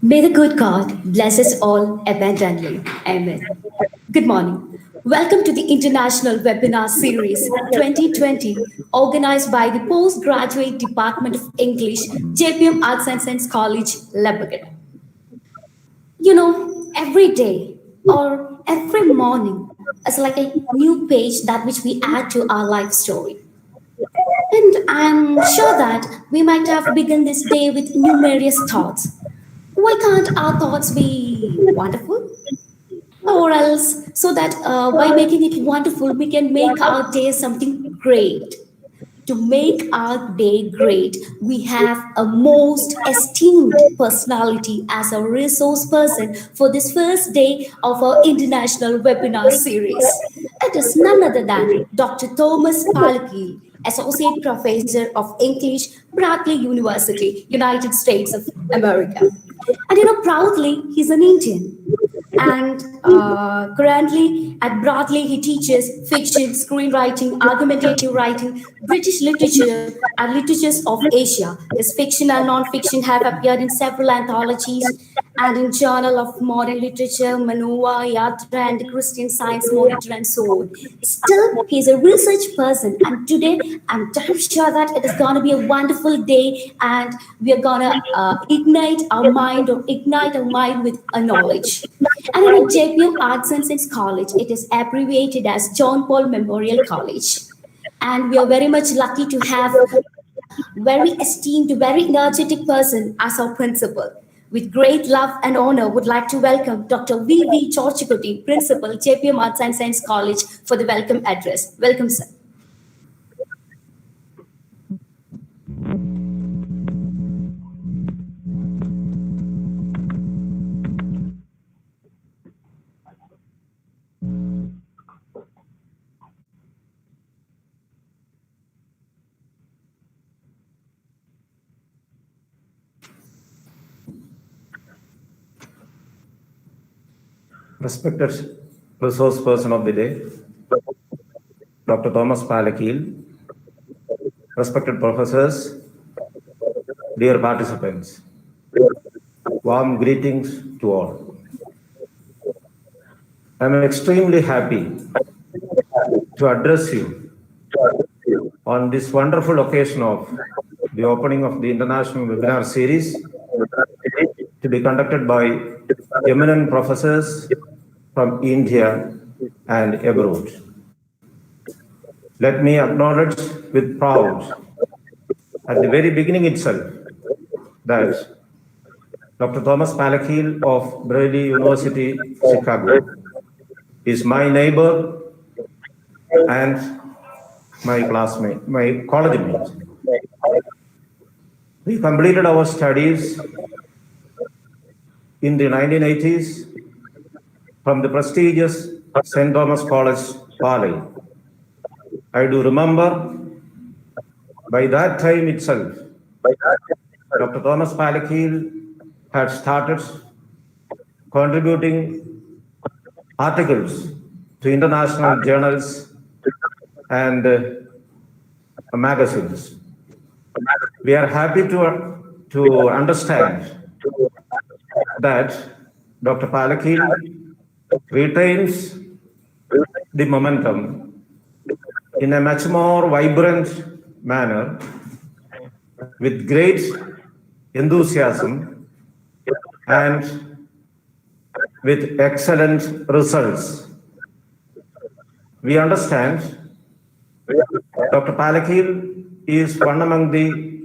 May the good God bless us all abundantly. Amen. Good morning. Welcome to the International Webinar Series 2020, organized by the Postgraduate Department of English, JPM Arts and Science College, Lebanon. Every day or every morning is like a new page that which we add to our life story. And I'm sure that we might have begun this day with numerous thoughts. Why can't our thoughts be wonderful? Or else, so that by making it wonderful, we can make our day something great. To make our day great, we have a most esteemed personality as a resource person for this first day of our international webinar series. It is none other than Dr. Thomas Palakeel, Associate Professor of English, Berkeley University, United States of America. And proudly, he's an Indian. And currently at Broadly, he teaches fiction, screenwriting, argumentative writing, British literature, and literatures of Asia. His fiction and non-fiction have appeared in several anthologies and in Journal of Modern Literature, Manua, Yatra, and Christian Science Monitor, and so on. Still, he's a research person, and today I'm damn sure that it is going to be a wonderful day, and we are going to ignite our mind with a knowledge. And in JPM Arts and Science College, it is abbreviated as John Paul Memorial College. And we are very much lucky to have very esteemed, very energetic person as our principal. With great love and honor, would like to welcome Dr. V.V. Chorchikuti, Principal, JPM Arts and Science College, for the welcome address. Welcome, sir. Respected resource person of the day, Dr. Thomas Palakeel, respected professors, dear participants, warm greetings to all. I am extremely happy to address you on this wonderful occasion of the opening of the International Webinar Series to be conducted by eminent professors from India and abroad. Let me acknowledge with pride at the very beginning itself that Dr. Thomas Palakeel of Berkeley University, Chicago, is my neighbor and my classmate, my college mate. We completed our studies in the 1980s from the prestigious St. Thomas College, Palakeel. I do remember by that time itself, Dr. Thomas Palakeel had started contributing articles to international journals and magazines. We are happy to understand that Dr. Palakeel retains the momentum in a much more vibrant manner with great enthusiasm and with excellent results. We understand Dr. Palakeel is one among the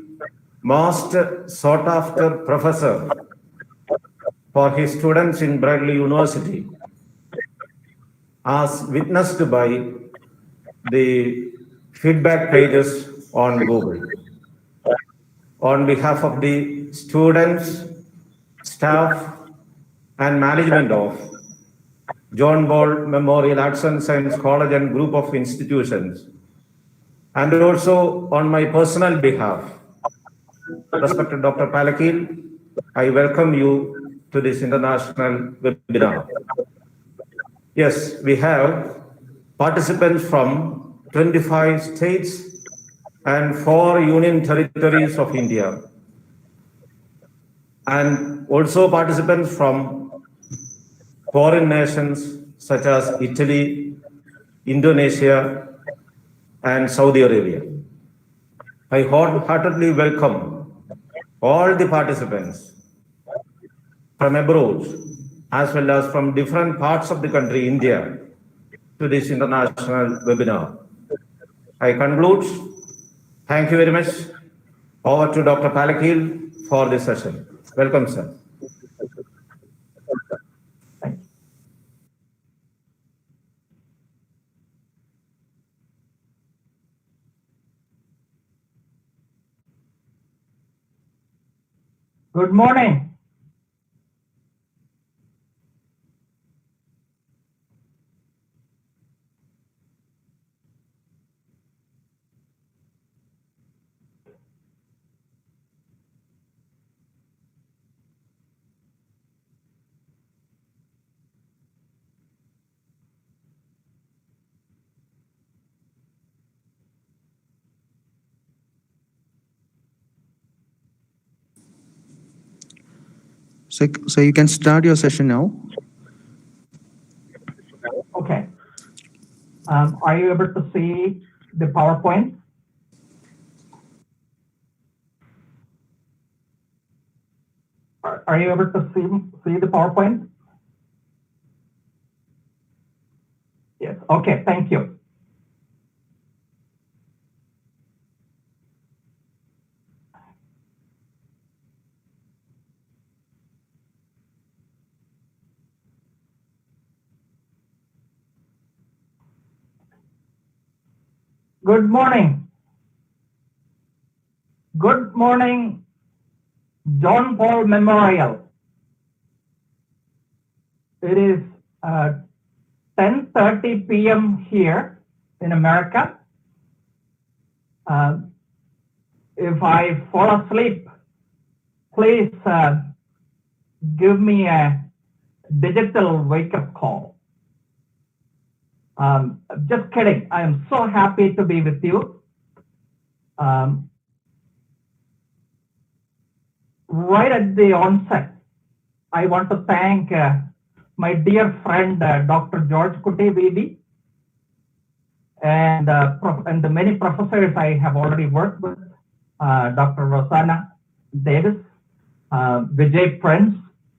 most sought after professor for his students in Berkeley University, as witnessed by the feedback pages on Google. On behalf of the students, staff, and management of John Paul Memorial Arts and Science College and group of institutions, and also on my personal behalf, respected Dr. Palakeel, I welcome you to this international webinar. Yes, we have participants from 25 states and 4 union territories of India, and also participants from foreign nations such as Italy, Indonesia, and Saudi Arabia. I wholeheartedly welcome all the participants from abroad as well as from different parts of the country, India, to this international webinar. I conclude. Thank you very much. Over to Dr. Palakeel for this session. Welcome, sir. Good morning. So you can start your session now. Okay. Are you able to see the PowerPoint? Are you able to see the PowerPoint? Yes. Okay. Thank you. Good morning. Good morning, John Paul Memorial. It is 10:30 p.m. here in America. If I fall asleep, please give me a digital wake-up call. Just kidding. I am so happy to be with you. Right at the onset, I want to thank my dear friend, Dr. George Kuti Bibi, and the many professors I have already worked with, Dr. Rosanna Davis, Vijay Prince,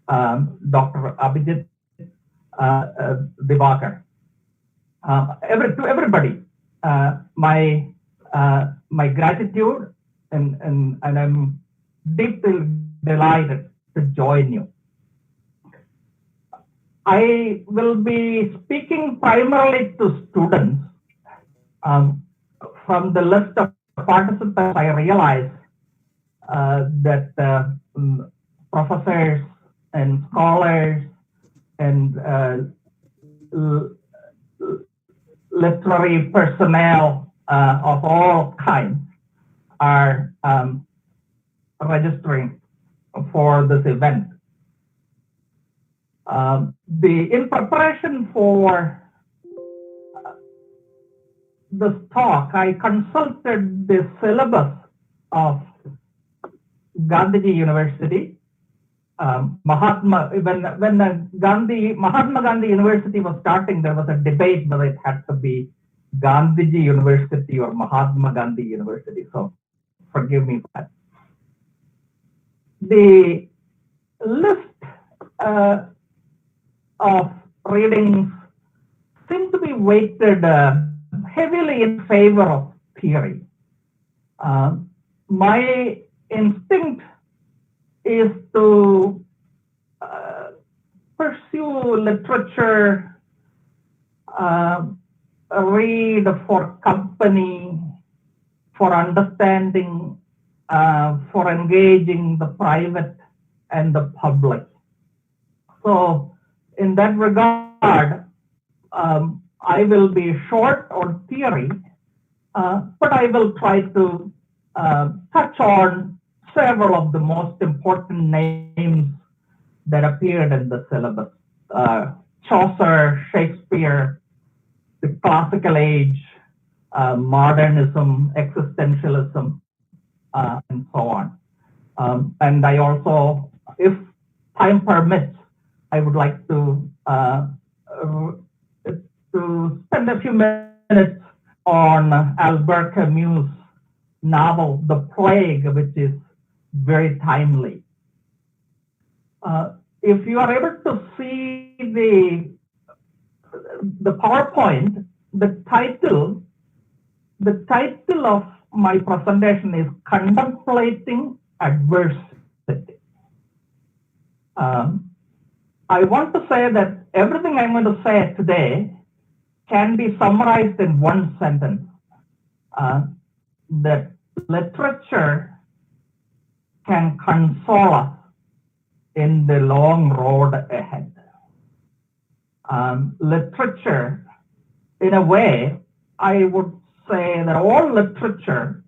Dr. Abhijit Divakar. To everybody, my gratitude, and I'm deeply delighted to join you. I will be speaking primarily to students. From the list of participants, I realize that professors and scholars and literary personnel of all kinds are registering for this event. In preparation for this talk, I consulted the syllabus of Gandhiji University. Mahatma Gandhi University was starting, there was a debate whether it had to be Gandhiji University or Mahatma Gandhi University. So forgive me for that. The list of readings seem to be weighted heavily in favor of theory. My instinct is to pursue literature, read for company, for understanding, for engaging the private and the public. So in that regard, I will be short on theory, but I will try to touch on several of the most important names that appeared in the syllabus. Chaucer, Shakespeare, the classical age, modernism, existentialism, and so on. And I also, if time permits, I would like to spend a few minutes on Albert Camus' novel, The Plague, which is very timely. If you are able to see the PowerPoint, the title of my presentation is Contemplating Adversity. I want to say that everything I'm going to say today can be summarized in one sentence, that literature can console us in the long road ahead. Literature, in a way, I would say that all literature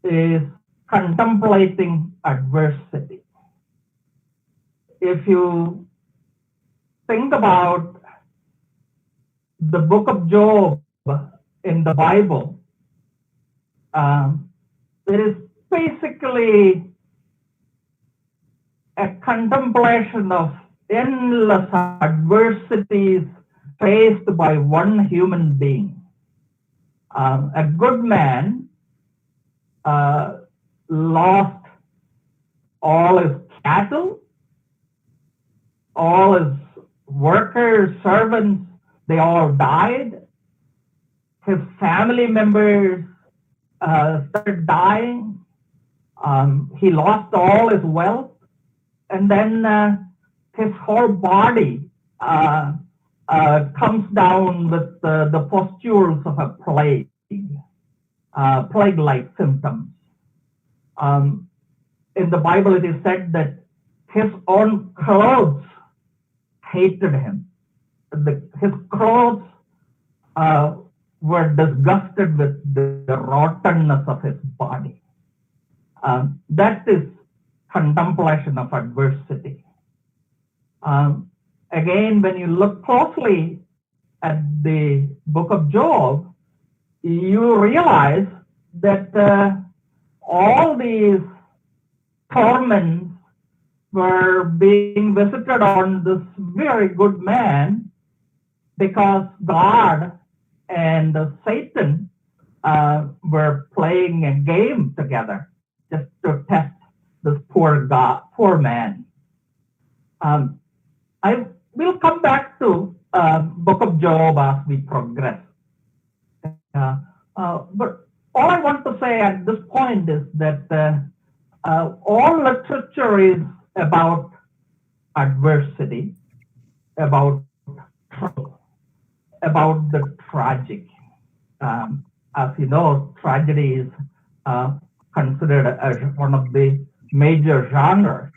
is contemplating adversity. If you think about the book of Job in the Bible, it is basically a contemplation of endless adversities faced by one human being. A good man lost all his cattle, all his workers, servants, they all died. His family members started dying. He lost all his wealth. And then his whole body comes down with the pustules of a plague, plague-like symptoms. In the Bible, it is said that his own clothes hated him. His clothes were disgusted with the rottenness of his body. That is contemplation of adversity. Again, when you look closely at the book of Job, you realize that all these torments were being visited on this very good man because God and Satan were playing a game together just to test this poor man. I will come back to book of Job as we progress. But all I want to say at this point is that all literature is about adversity, about trouble, about the tragic. As you know, tragedy is considered as one of the major genres,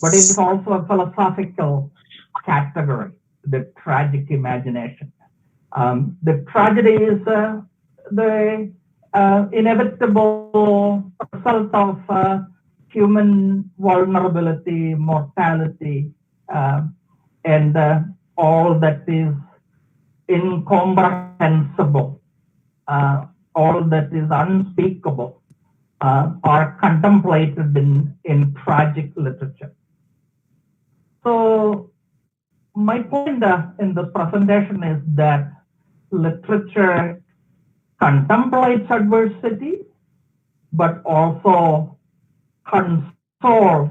but it is also a philosophical category, the tragic imagination. The tragedy is the inevitable result of human vulnerability, mortality, and all that is incomprehensible, all that is unspeakable, are contemplated in tragic literature. So my point in this presentation is that literature contemplates adversity, but also consoles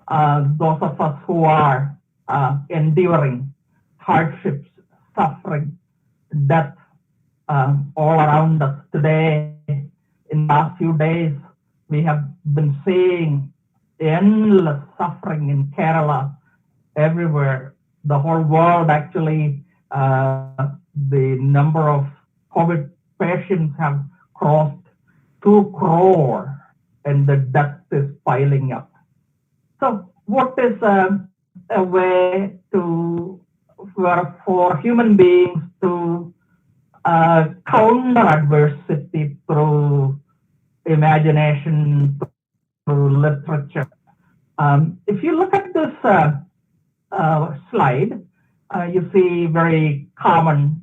those of us who are enduring hardships, suffering, death all around us today. In the last few days, we have been seeing endless suffering in Kerala, everywhere. The whole world, actually, the number of COVID patients have crossed 2 crore, and the death is piling up. So what is a way for human beings to counter adversity through imagination, through literature? If you look at this slide, you see very common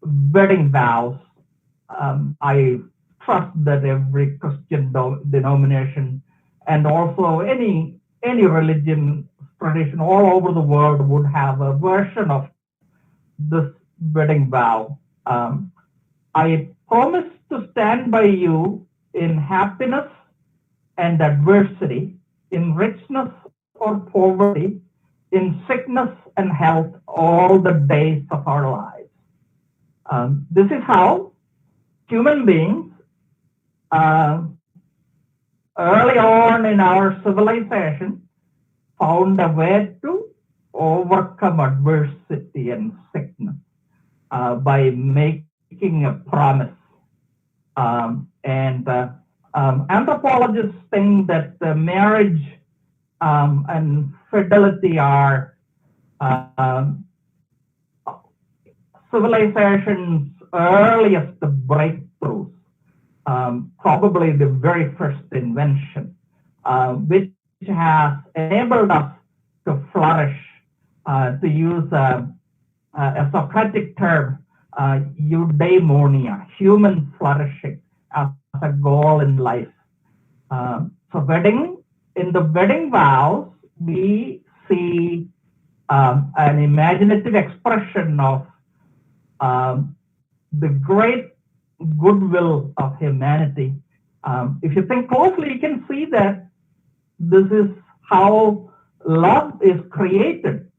wedding vows. I trust that every Christian denomination and also any religion tradition all over the world would have a version of this wedding vow. I promise to stand by you in happiness and adversity, in richness or poverty, in sickness and health, all the days of our lives. This is how human beings, early on in our civilization, found a way to overcome adversity and sickness by making a promise. Anthropologists think that marriage and fidelity are civilization's earliest breakthroughs, probably the very first invention, which has enabled us to flourish, to use a Socratic term, eudaimonia, human flourishing as a goal in life. In the wedding vows, we see an imaginative expression of the great goodwill of humanity. If you think closely, you can see that this is how love is created.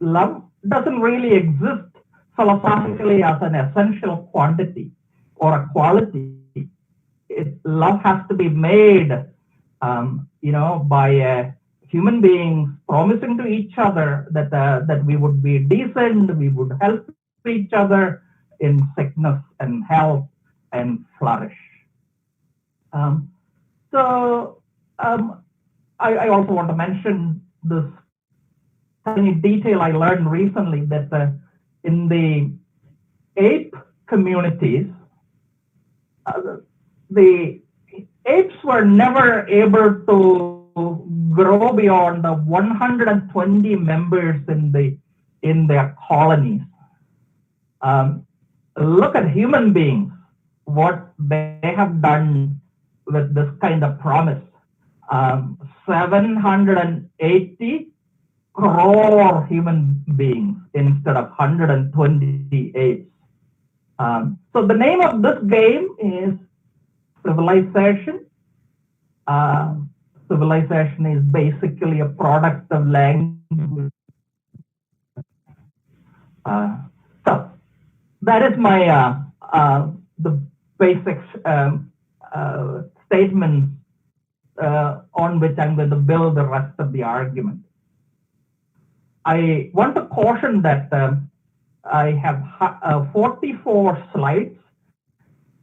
Love doesn't really exist philosophically as an essential quantity or a quality. Love has to be made, by human beings promising to each other that we would be decent, we would help each other in sickness and health and flourish. I also want to mention this tiny detail I learned recently, that in the ape communities, the apes were never able to grow beyond the 120 members in their colonies. Look at human beings, what they have done with this kind of promise. 780 crore human beings instead of 120 apes. So the name of this game is civilization. Civilization is basically a product of language. So that is my the basic statement on which I'm going to build the rest of the argument. I want to caution that I have 44 slides.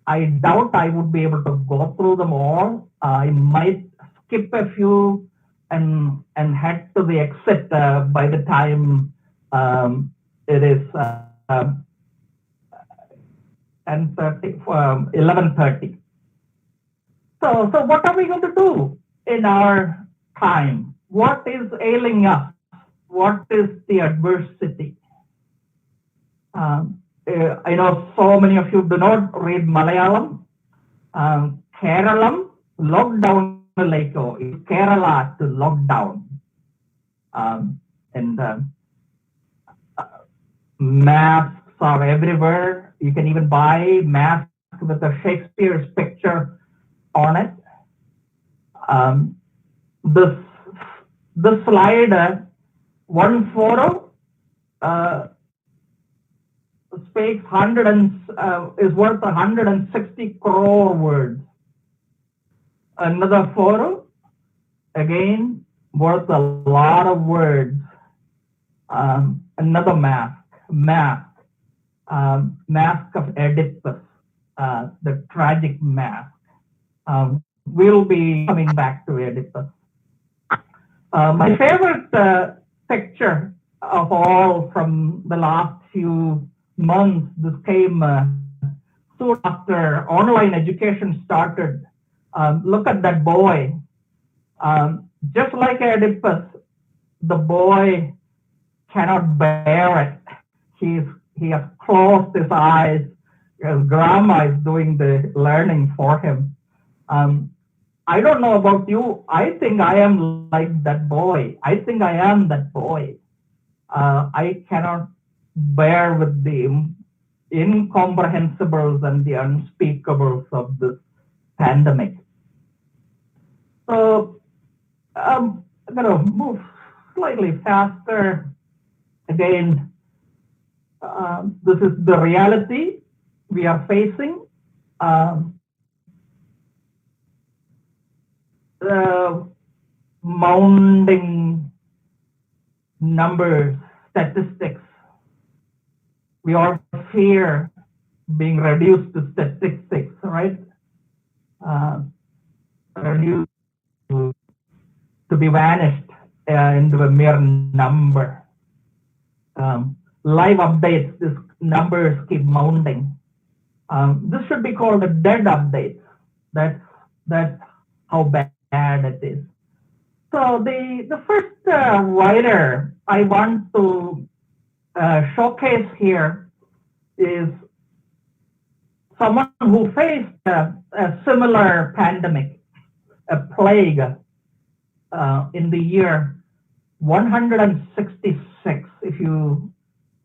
I doubt I would be able to go through them all. I might skip a few and head to the exit by the time it is 11:30. So what are we going to do in our time? What is ailing us? What is the adversity? I know so many of you do not read Malayalam. Keralam, lockdown Leko, is Kerala to lockdown. Masks are everywhere. You can even buy masks with a Shakespeare's picture on it. This slide, one photo speaks is worth 160 crore words. Another photo, again, worth a lot of words. Another mask of Oedipus, the tragic mask. We'll be coming back to Oedipus. My favorite picture of all from the last few months, this came soon after online education started. Look at that boy. Just like Oedipus, the boy cannot bear it. he has closed his eyes. His grandma is doing the learning for him. I don't know about you. I think I am like that boy. I think I am that boy. I cannot bear with the incomprehensibles and the unspeakables of this pandemic. So I'm going to move slightly faster. Again, this is the reality we are facing. The mounting numbers, statistics, we all fear being reduced to statistics, right? Reduced to be vanished into a mere number. Live updates, these numbers keep mounting. This should be called a dead update. That's how bad it is. So the first writer I want to showcase here is someone who faced a similar pandemic, a plague, in the year 166. If you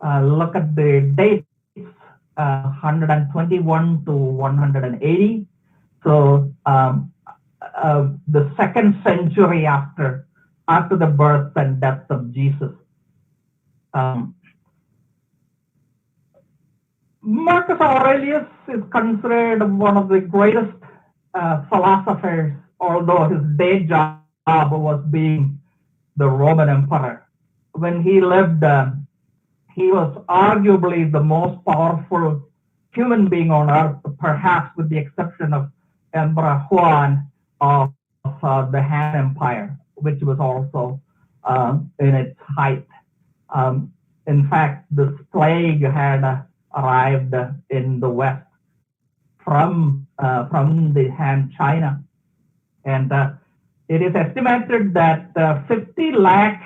look at the dates, 121 to 180. So the 2nd century after the birth and death of Jesus. Marcus Aurelius is considered one of the greatest philosophers, although his day job was being the Roman emperor. When he lived, he was arguably the most powerful human being on earth, perhaps with the exception of Emperor Juan of the Han Empire, which was also in its height. In fact, this plague had arrived in the West from the Han China, and it is estimated that 50 lakh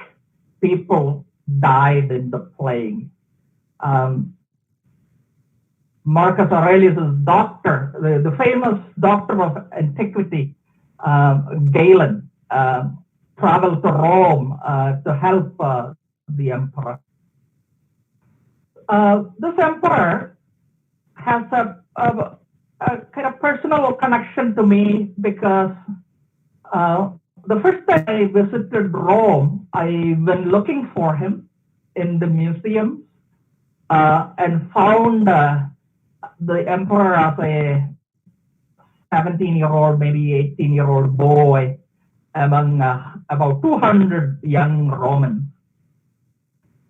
people died in the plague. Marcus Aurelius' doctor, the famous doctor of antiquity, Galen, traveled to Rome to help the emperor. This emperor has a kind of personal connection to me because the first time I visited Rome, I went looking for him in the museum and found the emperor as a 17-year-old, maybe 18-year-old boy among about 200 young Romans.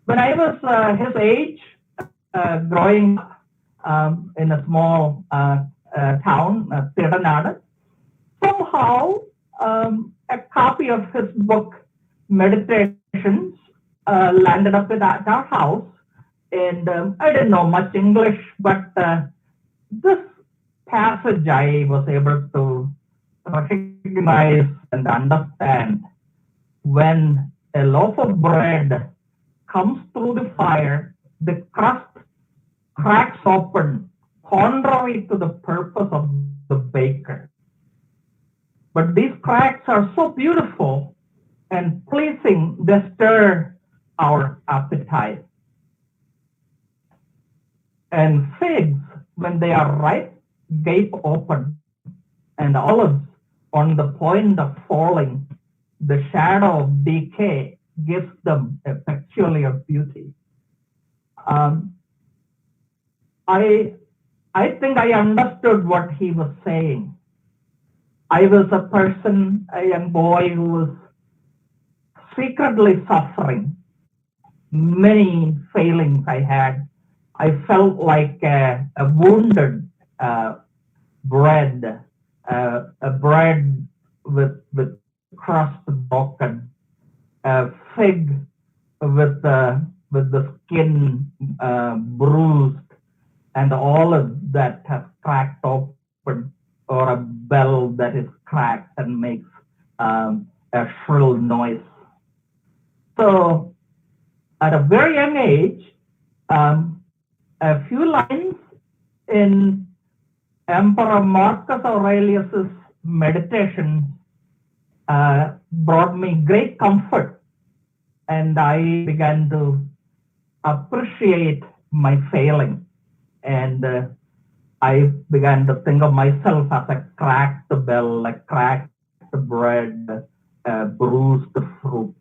When I was his age, growing up in a small town, Tirdanada, somehow a copy of his book, Meditations, landed up at our house. And I didn't know much English, but this passage I was able to recognize and understand. When a loaf of bread comes through the fire, the crust cracks open, contrary to the purpose of the baker. But these cracks are so beautiful and pleasing, they stir our appetite. And figs, when they are ripe, gape open, and olives on the point of falling, the shadow of decay gives them a peculiar beauty. I think I understood what he was saying. I was a person, a young boy who was secretly suffering. Many failings I had. I felt like a wounded bread, a bread with crust broken, a fig with the skin bruised, and olive that has cracked open, or a bell that is cracked and makes a shrill noise. So at a very young age, a few lines in Emperor Marcus Aurelius's meditation brought me great comfort, and I began to appreciate my failing, and I began to think of myself as a cracked bell, a cracked bread, a bruised fruit.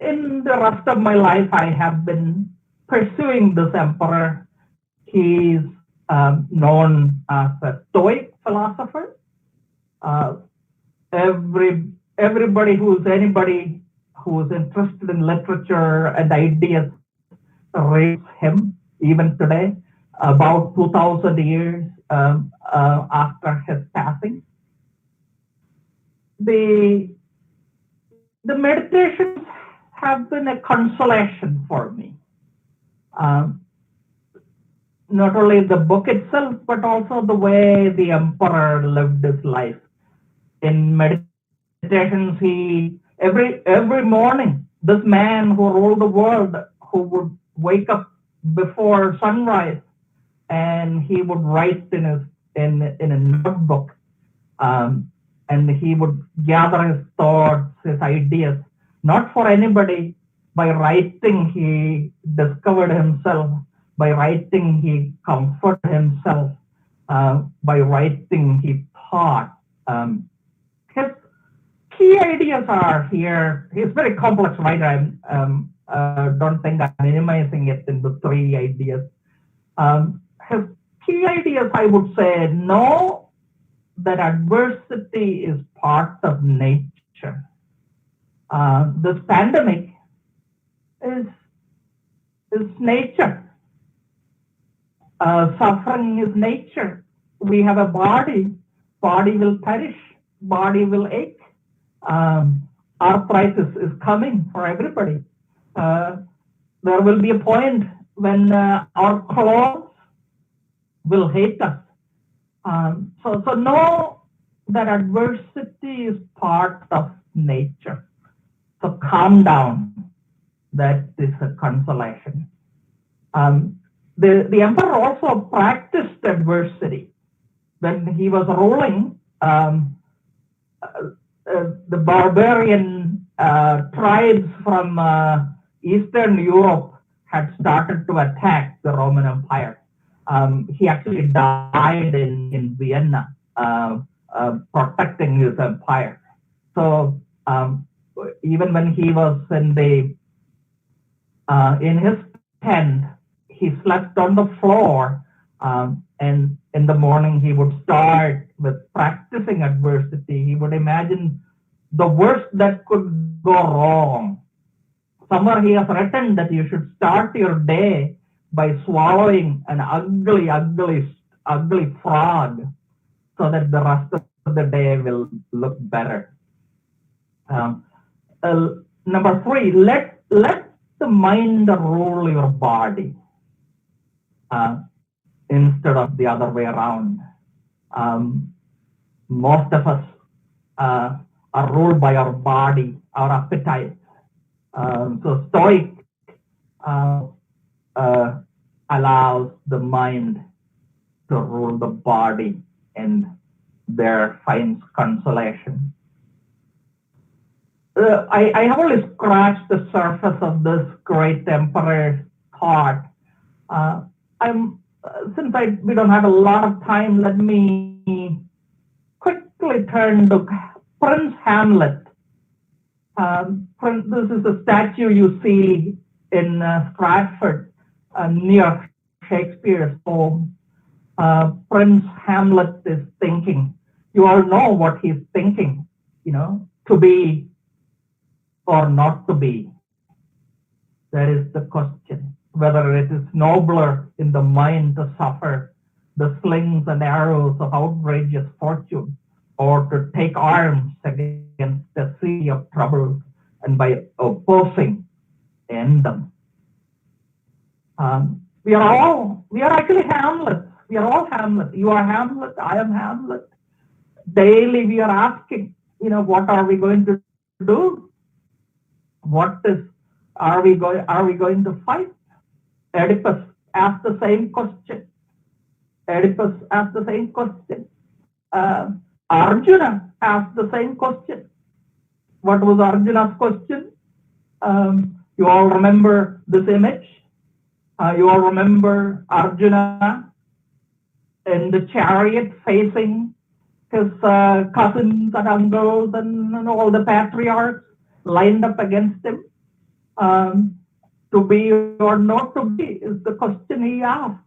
In the rest of my life, I have been pursuing this emperor. He's known as a Stoic philosopher. Anybody who's interested in literature and ideas reads him even today, about 2,000 years after his passing. The meditations have been a consolation for me. Not only the book itself, but also the way the emperor lived his life. In meditations, every morning, this man who ruled the world, who would wake up before sunrise, and he would write in a notebook, and he would gather his thoughts, his ideas, not for anybody. By writing, he discovered himself. By writing, he comforted himself. By writing, he thought. His key ideas are here. He's very complex writer. I don't think I'm minimizing it into 3 ideas. His key ideas, I would say, know that adversity is part of nature. This pandemic is nature. Suffering is nature. We have a body will perish, body will ache. Arthritis is coming for everybody. There will be a point when our clothes will hate us. So know that adversity is part of nature. So calm down. That is a consolation. The emperor also practiced adversity. When he was ruling, the barbarian tribes from Eastern Europe had started to attack the Roman Empire. He actually died in Vienna, protecting his empire. So even when he was in his tent, he slept on the floor, and in the morning he would start with practicing adversity. He would imagine the worst that could go wrong. Somewhere he has written that you should start your day by swallowing an ugly frog, so that the rest of the day will look better. Number 3, let the mind rule your body instead of the other way around. Most of us are ruled by our body, our appetite. So Stoic allows the mind to rule the body, and there finds consolation. I have only scratched the surface of this great emperor's thought. Since we don't have a lot of time, let me quickly turn to Prince Hamlet. This is a statue you see in Stratford near Shakespeare's home. Prince Hamlet is thinking. You all know what he's thinking, to be or not to be. That is the question. Whether it is nobler in the mind to suffer the slings and arrows of outrageous fortune, or to take arms against a sea of troubles and by opposing end them. We are actually Hamlet. We are all Hamlet. You are Hamlet. I am Hamlet. Daily we are asking, what are we going to do? What is Are we going to fight? Oedipus asked the same question. Arjuna asked the same question. What was Arjuna's question? You all remember this image? You all remember Arjuna in the chariot facing his cousins and uncles and all the patriarchs lined up against him. To be or not to be is the question he asked.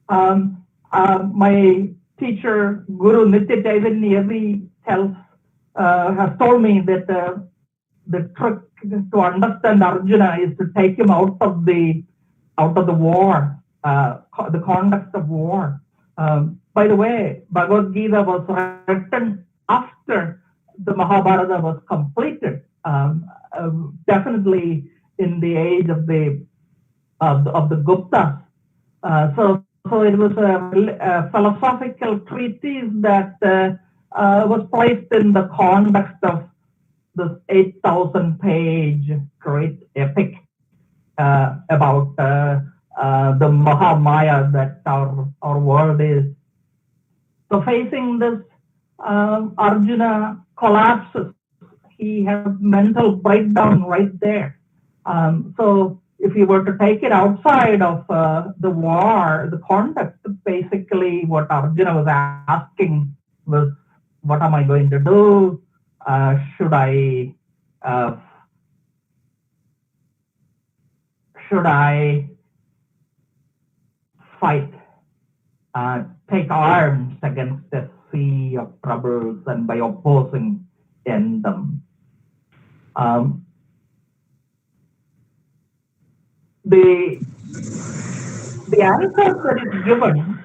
My teacher, Guru Nitya Chaitanya, has told me that the trick to understand Arjuna is to take him out of the war, the conduct of war. By the way, Bhagavad Gita was written after the Mahabharata was completed. Definitely in the age of the Guptas. So it was a philosophical treatise that was placed in the context of this 8,000-page great epic about the Mahamaya that our world is. So facing this, Arjuna collapses. He has mental breakdown right there. So if you were to take it outside of the war, the context, basically what Arjuna was asking was, what am I going to do? Should I fight, take arms against the sea of troubles, and by opposing end them? The answer that is given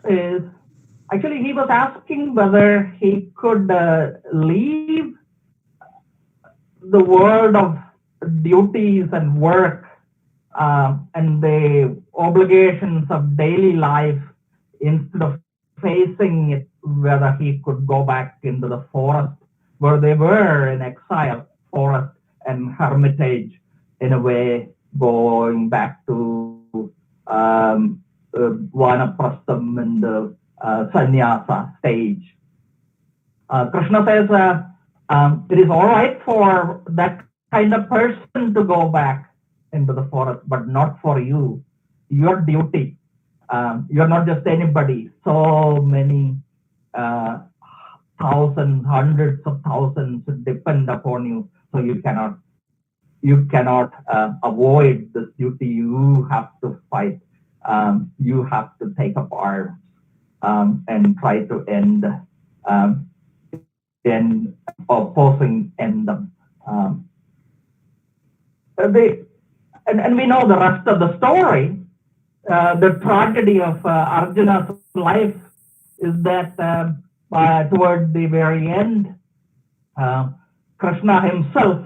is, actually he was asking whether he could leave the world of duties and work and the obligations of daily life instead of facing it, whether he could go back into the forest where they were in exile, forest and hermitage, in a way going back to vanaprastham and the sannyasa stage. Krishna says it is all right for that kind of person to go back into the forest, but not for you. Your duty. You're not just anybody. So many thousands, hundreds of thousands depend upon you. So you cannot avoid this duty. You have to fight. You have to take up arms and try to end opposing end them. And we know the rest of the story. The tragedy of Arjuna's life is that toward the very end, Krishna himself,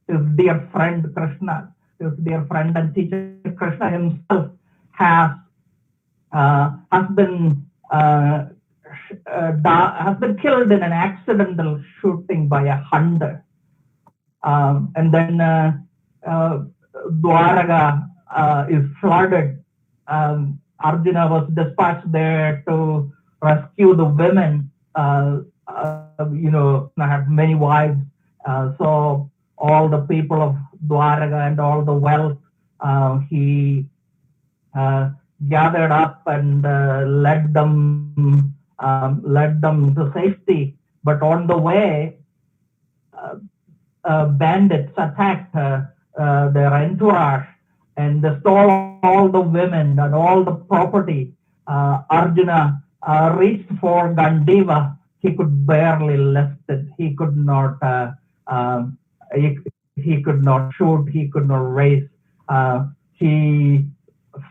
his dear friend Krishna, his dear friend and teacher Krishna himself has been killed in an accidental shooting by a hunter, and then Dwaraka is flooded. Arjuna was dispatched there to rescue the women. Had many wives, so all the people of Dwaraka and all the wealth he gathered up and led them to safety. But on the way, bandits attacked their entourage and they stole all the women and all the property. Arjuna reached for Gandiva. He could barely lift it. He could not shoot. He could not race. He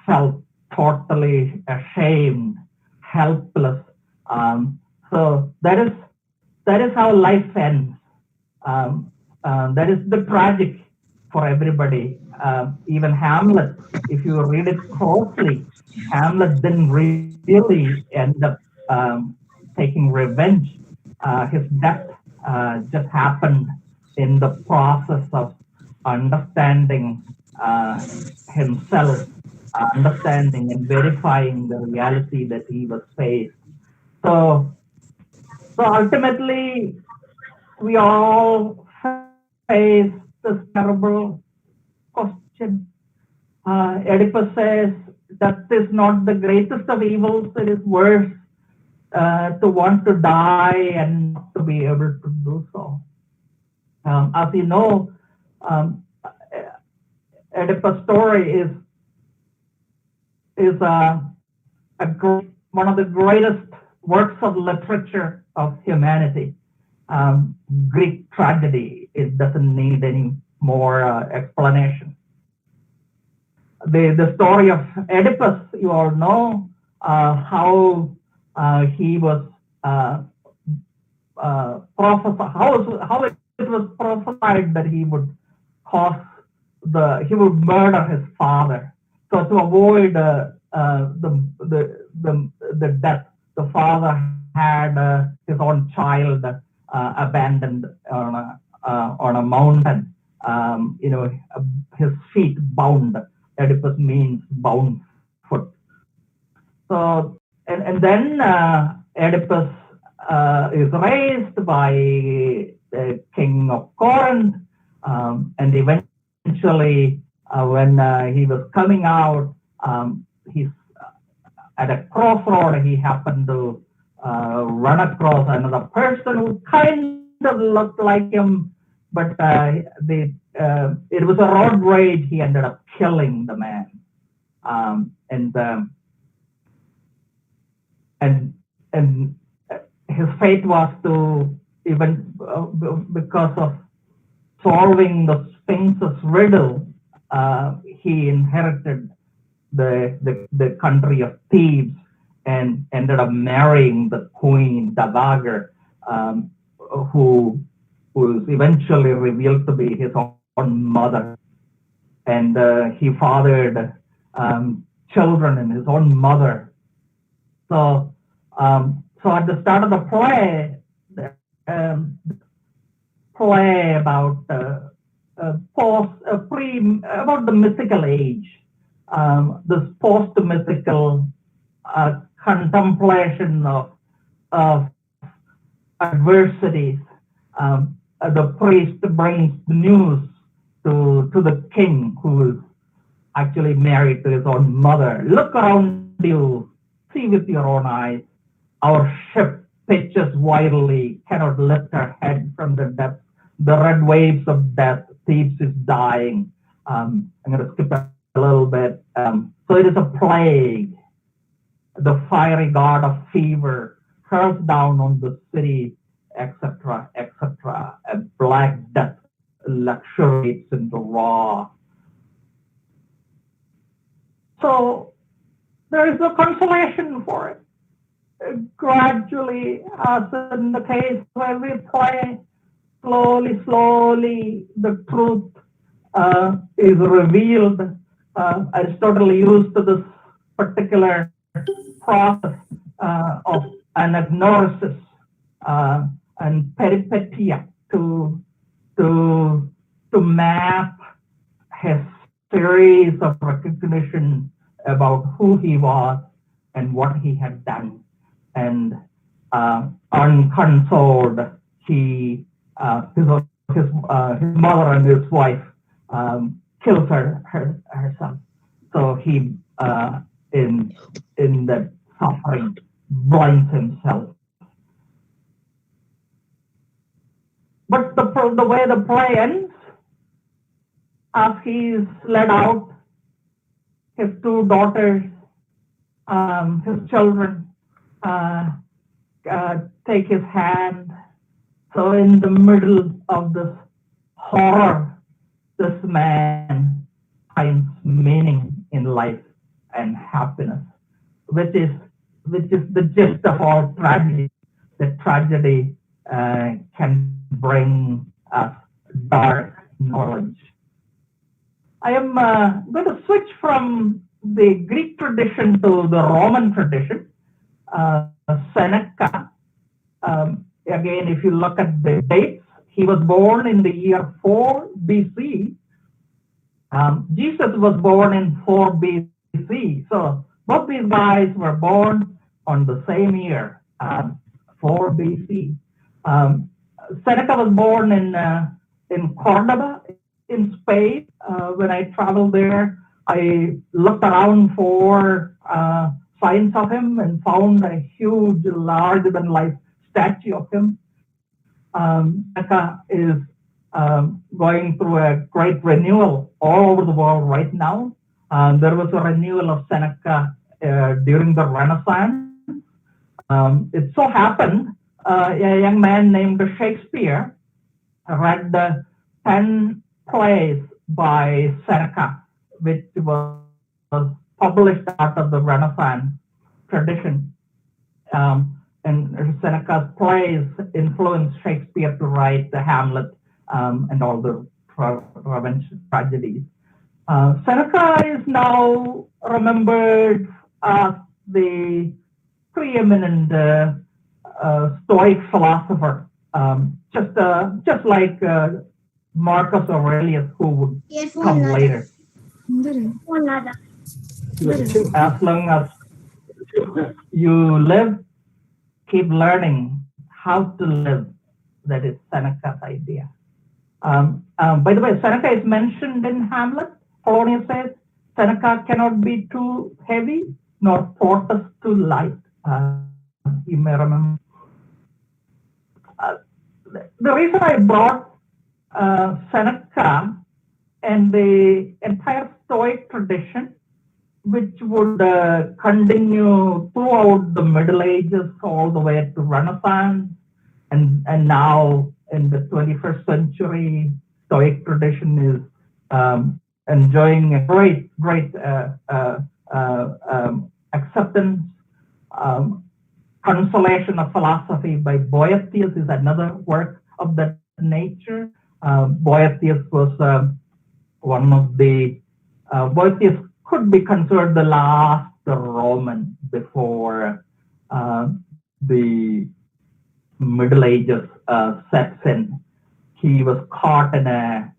felt totally ashamed, helpless. So that is how life ends. That is the tragic for everybody. Even Hamlet, if you read it closely, Hamlet didn't really end up taking revenge. His death just happened in the process of understanding himself, understanding and verifying the reality that he was faced. So ultimately, we all face this terrible question. Oedipus says that is not the greatest of evils. It is worse to want to die and not to be able to do so. As you know, Oedipus' story is one of the greatest works of literature of humanity. Greek tragedy. It doesn't need any more explanation. The story of Oedipus, you all know how he was prophesied, how it was prophesied that he would murder his father. So to avoid the death, the father had his own child abandoned on a mountain. His feet bound. Oedipus means bound foot. So and then Oedipus is raised by the king of Corinth, and eventually when he was coming out, he's at a crossroad. He happened to run across another person who kind of looked like him, but it was a road rage. He ended up killing the man, and his fate was to, even because of solving the Sphinx's riddle, he inherited the country of Thebes and ended up marrying the queen Davagar, who was eventually revealed to be his own mother. And he fathered children in his own mother. So at the start of the play, about about the mythical age, this post-mythical contemplation of adversities. The priest brings news to the king, who is actually married to his own mother. Look around you, see with your own eyes. Our ship pitches wildly, cannot lift her head from the depths. The red waves of death, Thebes is dying. I'm going to skip a little bit. So it is a plague. The fiery god of fever hurls down on the city, etc., etc. A black death luxuriates in the raw. So there is no consolation for it. Gradually, as in the case where we play, slowly, the truth is revealed. Aristotle used this particular process of anagnosis and peripetia to map his series of recognition about who he was and what he had done. And unconsoled, his mother and his wife kills herself. So he, in that suffering, blinds himself. But the way the play ends, as he is led out, his two daughters, his children, take his hand. So in the middle of this horror, this man finds meaning in life and happiness, which is the gist of all tragedy. The tragedy can bring us dark knowledge. I am going to switch from the Greek tradition to the Roman tradition. Seneca, again, if you look at the dates, he was born in the year 4 BC, Jesus was born in 4 BC. So both these guys were born on the same year, 4 BC. Seneca was born in Cordoba, in Spain. When I traveled there, I looked around for signs of him and found a huge, larger-than-life statue of him. Seneca is going through a great renewal all over the world right now. There was a renewal of Seneca during the Renaissance. It so happened a young man named Shakespeare read 10 plays by Seneca, which was published out of the Renaissance tradition. And Seneca's plays influenced Shakespeare to write the Hamlet and all the revenge tragedies. Seneca is now remembered as the preeminent Stoic philosopher, just like Marcus Aurelius, who would come later. As long as you live, keep learning how to live. That is Seneca's idea. By the way, Seneca is mentioned in Hamlet. Polonius says, Seneca cannot be too heavy, nor Portus too light. You may remember. The reason I brought Seneca and the entire Stoic tradition, which would continue throughout the Middle Ages all the way to Renaissance, and now in the 21st century, Stoic tradition is enjoying a great acceptance. Consolation of Philosophy by Boethius is another work of that nature. Boethius was one of the, Boethius could be considered the last Roman before the Middle Ages sets in. He was caught in a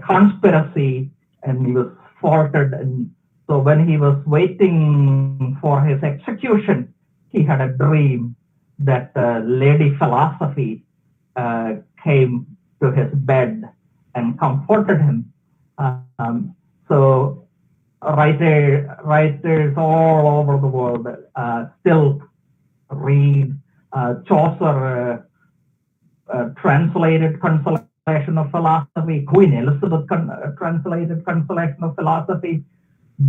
conspiracy and he was faltered. And so when he was waiting for his execution, he had a dream that Lady Philosophy came to his bed and comforted him. So writers all over the world still read Chaucer translated Consolation of Philosophy, Queen Elizabeth translated Consolation of Philosophy.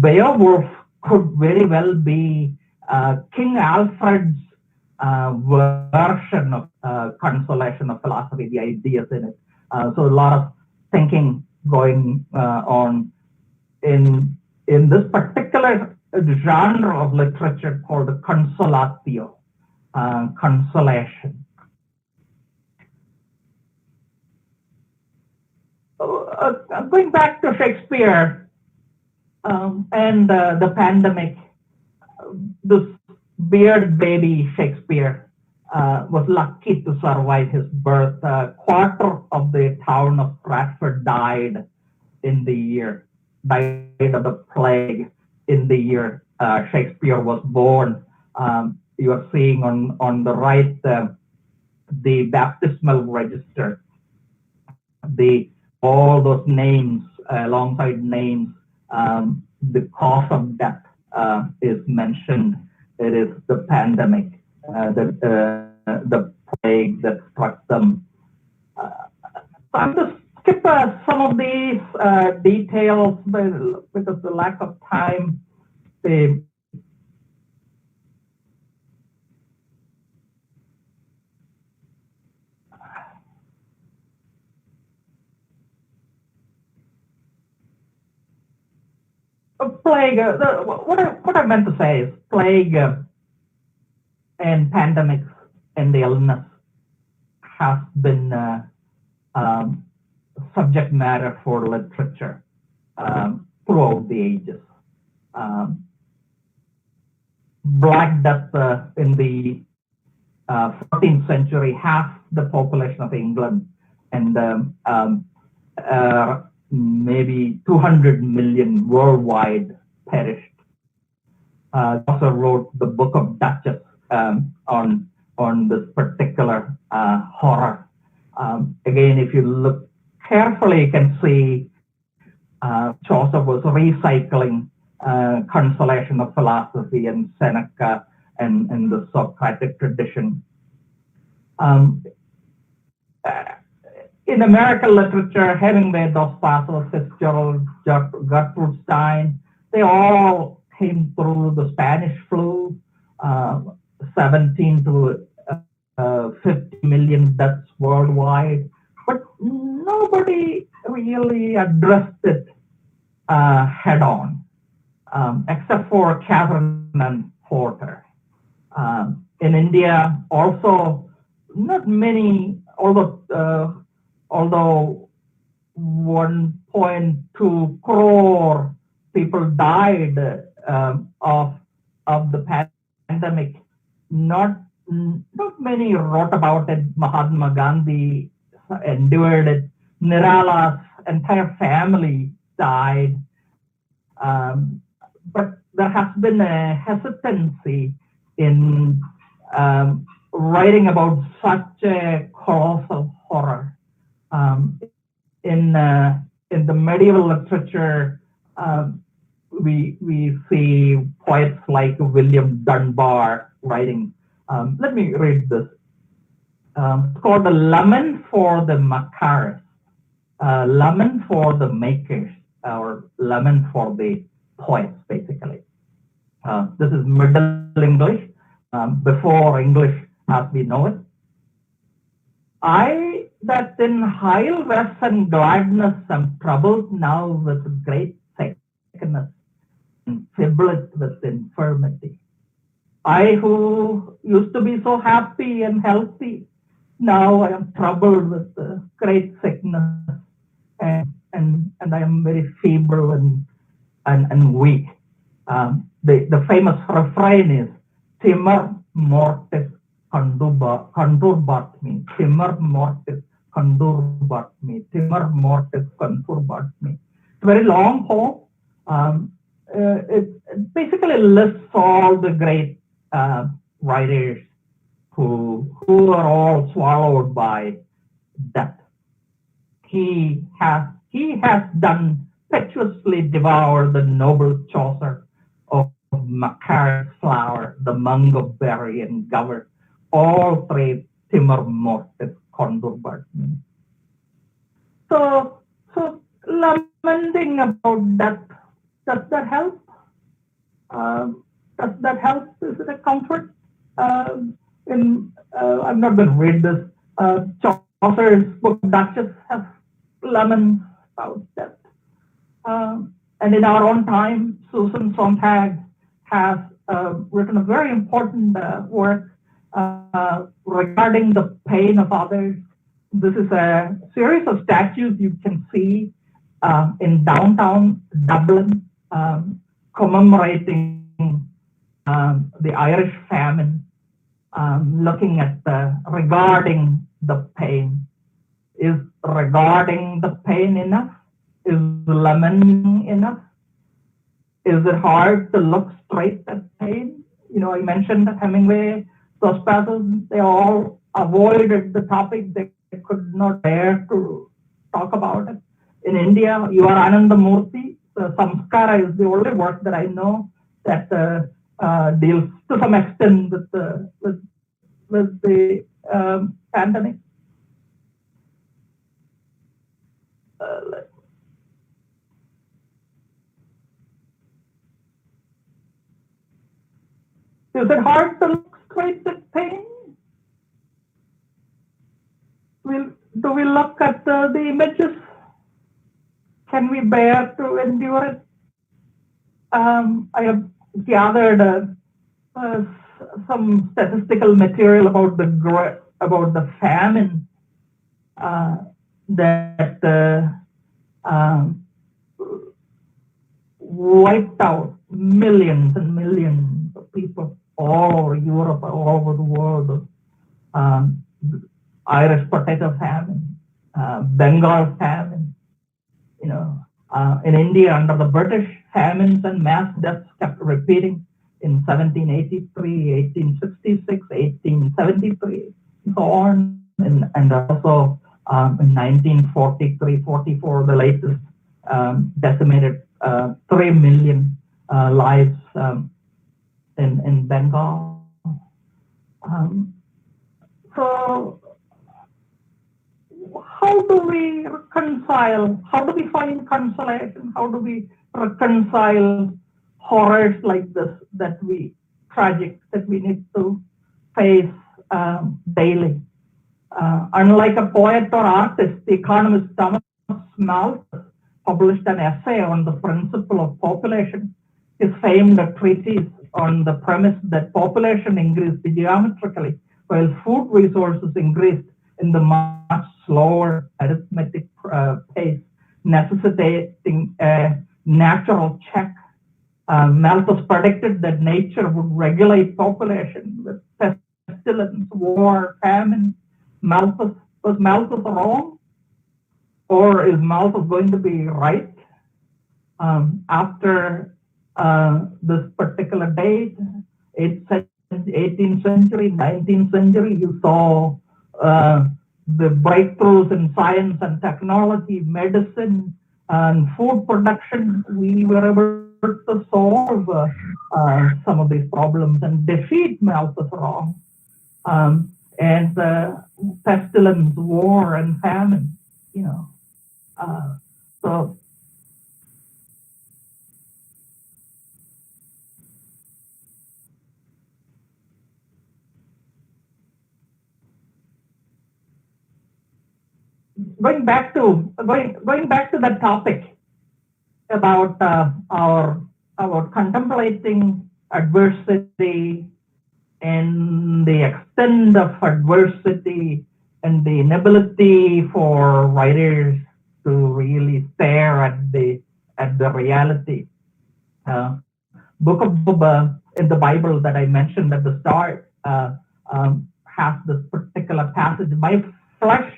Beowulf could very well be King Alfred's version of Consolation of Philosophy, the ideas in it. So a lot of thinking going on in this particular genre of literature called the consolatio, consolation. Going back to Shakespeare and the pandemic, this beard baby Shakespeare was lucky to survive his birth. A quarter of the town of Stratford died of the plague in the year Shakespeare was born. You are seeing on the right the baptismal register, all those names alongside names. The cause of death is mentioned. It is the pandemic, the plague that struck them. I'm just skip some of these details because of the lack of time. Plague, what I meant to say is plague and pandemics and the illness has been subject matter for literature throughout the ages. Black Death in the 14th century, half the population of England, and maybe 200 million worldwide perished. Also wrote the Book of Duchess on this particular horror. Again, if you look carefully, you can see Chaucer was recycling consolation of philosophy and Seneca and the Socratic tradition. In American literature, Hemingway, Dos Passos, Fitzgerald, Gertrude Stein, they all came through the Spanish flu, 17 to 50 million deaths worldwide, but nobody really addressed it head on, except for Catherine and Porter. In India, also, not many, although 1.2 crore people died of the pandemic, not many wrote about it. Mahatma Gandhi endured it. Nirala's entire family died. But there has been a hesitancy in writing about such a colossal horror. In the medieval literature, we see poets like William Dunbar writing. Let me read this. It's called The Lament for the Makars, Lament for the Makers, or Lament for the Poets, basically. This is Middle English, before English as we know it. I that in high-west and gladness am troubled now with great sickness and fiblet with infirmity. I who used to be so happy and healthy, now I am troubled with great sickness, and I am very feeble and weak. The famous refrain is Timor mortis condurbat me, Timor mortis condurbat me, Timor mortis condurbat me. It's a very long poem. It basically lists all the great writers who are all swallowed by death. He has done impetuously devoured the noble Chaucer of Macare's flower, the Monk of Berry and Gower, all three Timor mortis condurbat me. So lamenting about death, does that help? Does that help? Is it a comfort? I'm not going to read this. Chaucer's Book of Duchess has laments about death. And in our own time, Susan Sontag has written a very important work regarding the pain of others. This is a series of statues you can see in downtown Dublin, commemorating the Irish famine, looking at regarding the pain. Is regarding the pain enough? Is lamenting enough? Is it hard to look straight at pain? You know, I mentioned that Hemingway, Dos Passos, they all avoided the topic. They could not dare to talk about it. In India, you are Anandamurti. Samskara is the only work that I know that deals to some extent with the pandemic. Is it hard to look straight at pain? Do we look at the images? Can we bear to endure it? I have gathered some statistical material about the famine that wiped out millions and millions of people all over Europe, all over the world. Irish potato famine, Bengal famine, In India, under the British, famines and mass deaths kept repeating in 1783, 1866, 1873, and so on. And also in 1943-44, the latest decimated 3 million lives in Bengal. So how do we reconcile? How do we find consolation? How do we reconcile horrors like this tragic that we need to face daily? Unlike a poet or artist, the economist Thomas Malthus published an essay on the principle of population. His famed treatise on the premise that population increased geometrically while food resources increased in the much slower arithmetic pace, necessitating a natural check. Malthus predicted that nature would regulate population with pestilence, war, famine. Was Malthus wrong? Or is Malthus going to be right? After this particular date, 18th century, 19th century, you saw the breakthroughs in science and technology, medicine, and food production. We were able to solve some of these problems and defeat Malthus wrong. And pestilence, war, and famine, so going back to that topic about our contemplating adversity and the extent of adversity and the inability for writers to really stare at the reality. Book of Job in the Bible that I mentioned at the start has this particular passage. My flesh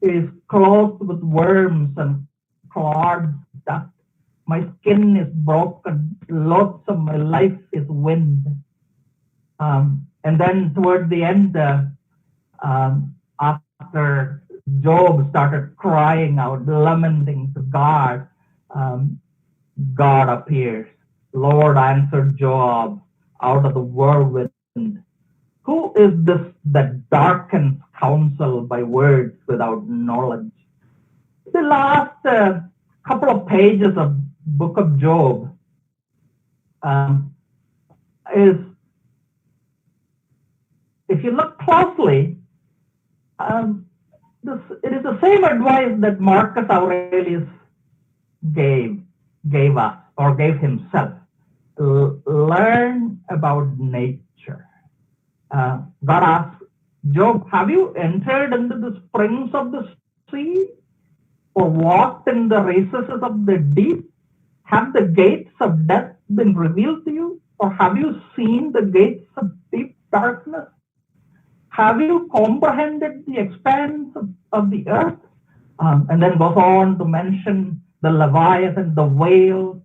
is clothed with worms and clods, dust. My skin is broken, loathsome, my life is wind. And then towards the end, after Job started crying out, lamenting to God, God appears. Lord answered Job out of the whirlwind. Who is this that darkens counsel by words without knowledge? The last couple of pages of Book of Job is, if you look closely, it is the same advice that Marcus Aurelius gave us or gave himself. Learn about nature. God asked Job, have you entered into the springs of the sea or walked in the recesses of the deep? Have the gates of death been revealed to you, or have you seen the gates of deep darkness? Have you comprehended the expanse of the earth? And then goes on to mention the Leviathan, the whale,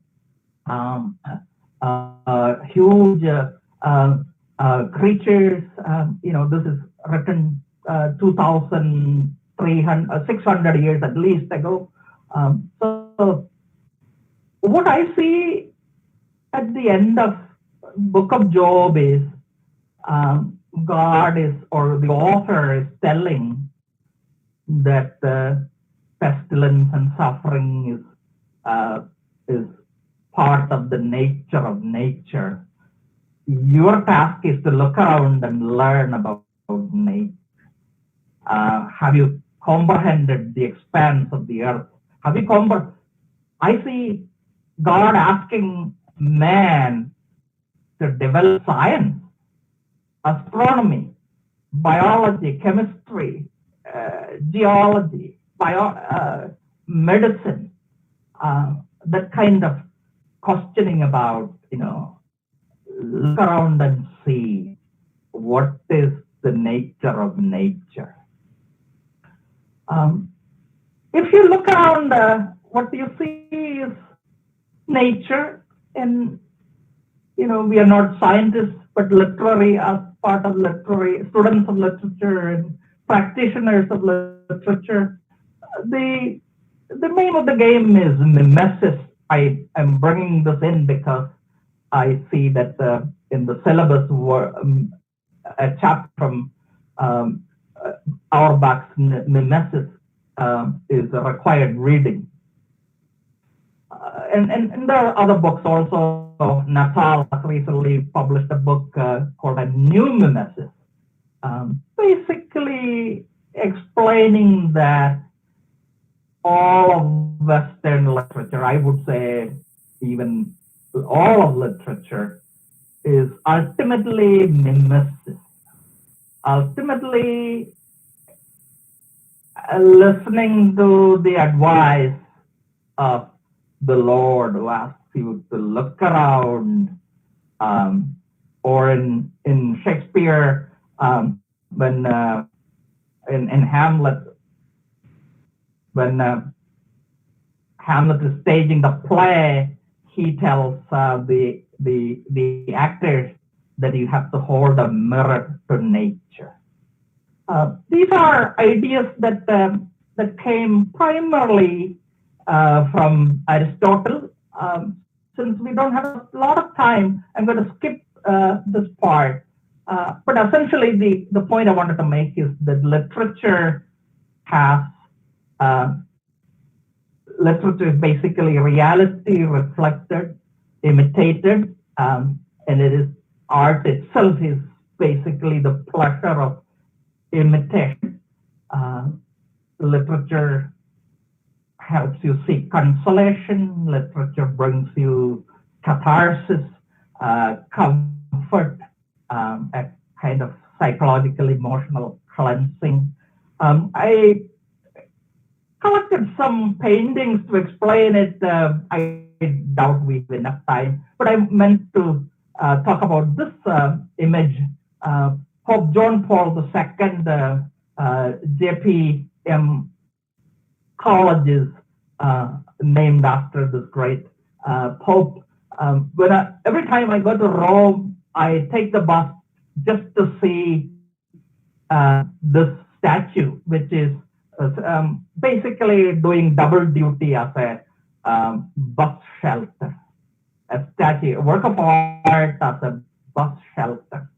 huge creatures. This is written 600 years at least ago. So what I see at the end of Book of Job is God is, or the author is telling that pestilence and suffering is part of the nature of nature. Your task is to look around and learn about nature. Have you comprehended the expanse of the earth? Have you I see God asking man to develop science, astronomy, biology, chemistry, geology, medicine, that kind of questioning about, look around and see what is the nature of nature. If you look around what you see is nature, and we are not scientists, but literary as part of literary students of literature and practitioners of literature. The name of the game is mimesis. I am bringing this in because I see that in the syllabus a chapter from Auerbach's mimesis is a required reading. And there are other books also. Natal has recently published a book called A New Mimesis, basically explaining that all of Western literature, I would say even all of literature, is ultimately mimesis, ultimately listening to the advice of the Lord who asks you to look around, or in Shakespeare, when in Hamlet, when Hamlet is staging the play, he tells the actors that you have to hold a mirror to nature. These are ideas that came primarily from Aristotle. Since we don't have a lot of time, I'm going to skip this part. But essentially, the point I wanted to make is that literature is basically reality reflected, imitated, and it is art itself is basically the pleasure of imitation. Literature helps you seek consolation. Literature brings you catharsis, comfort, a kind of psychological, emotional cleansing. I collected some paintings to explain it. I doubt we have enough time, but I meant to talk about this image. Pope John Paul II, JPM college is named after this great Pope. Every time I go to Rome, I take the bus just to see this statue, which is basically doing double duty as a bus shelter, a statue, a work of art as a bus shelter.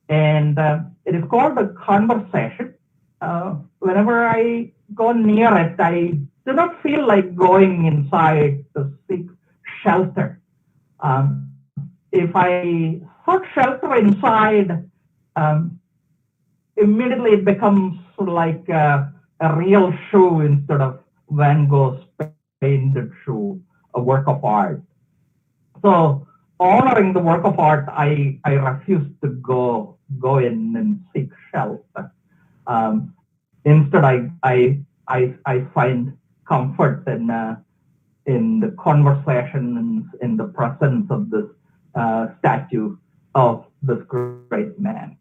And it is called a conversation. Whenever I go near it, I do not feel like going inside to seek shelter. If I sought shelter inside, immediately it becomes like a real shoe instead of Van Gogh's painted shoe, a work of art. So honoring the work of art, I refuse to go in and seek shelter. Instead, I find comfort in the conversation and in the presence of this statue of this great man.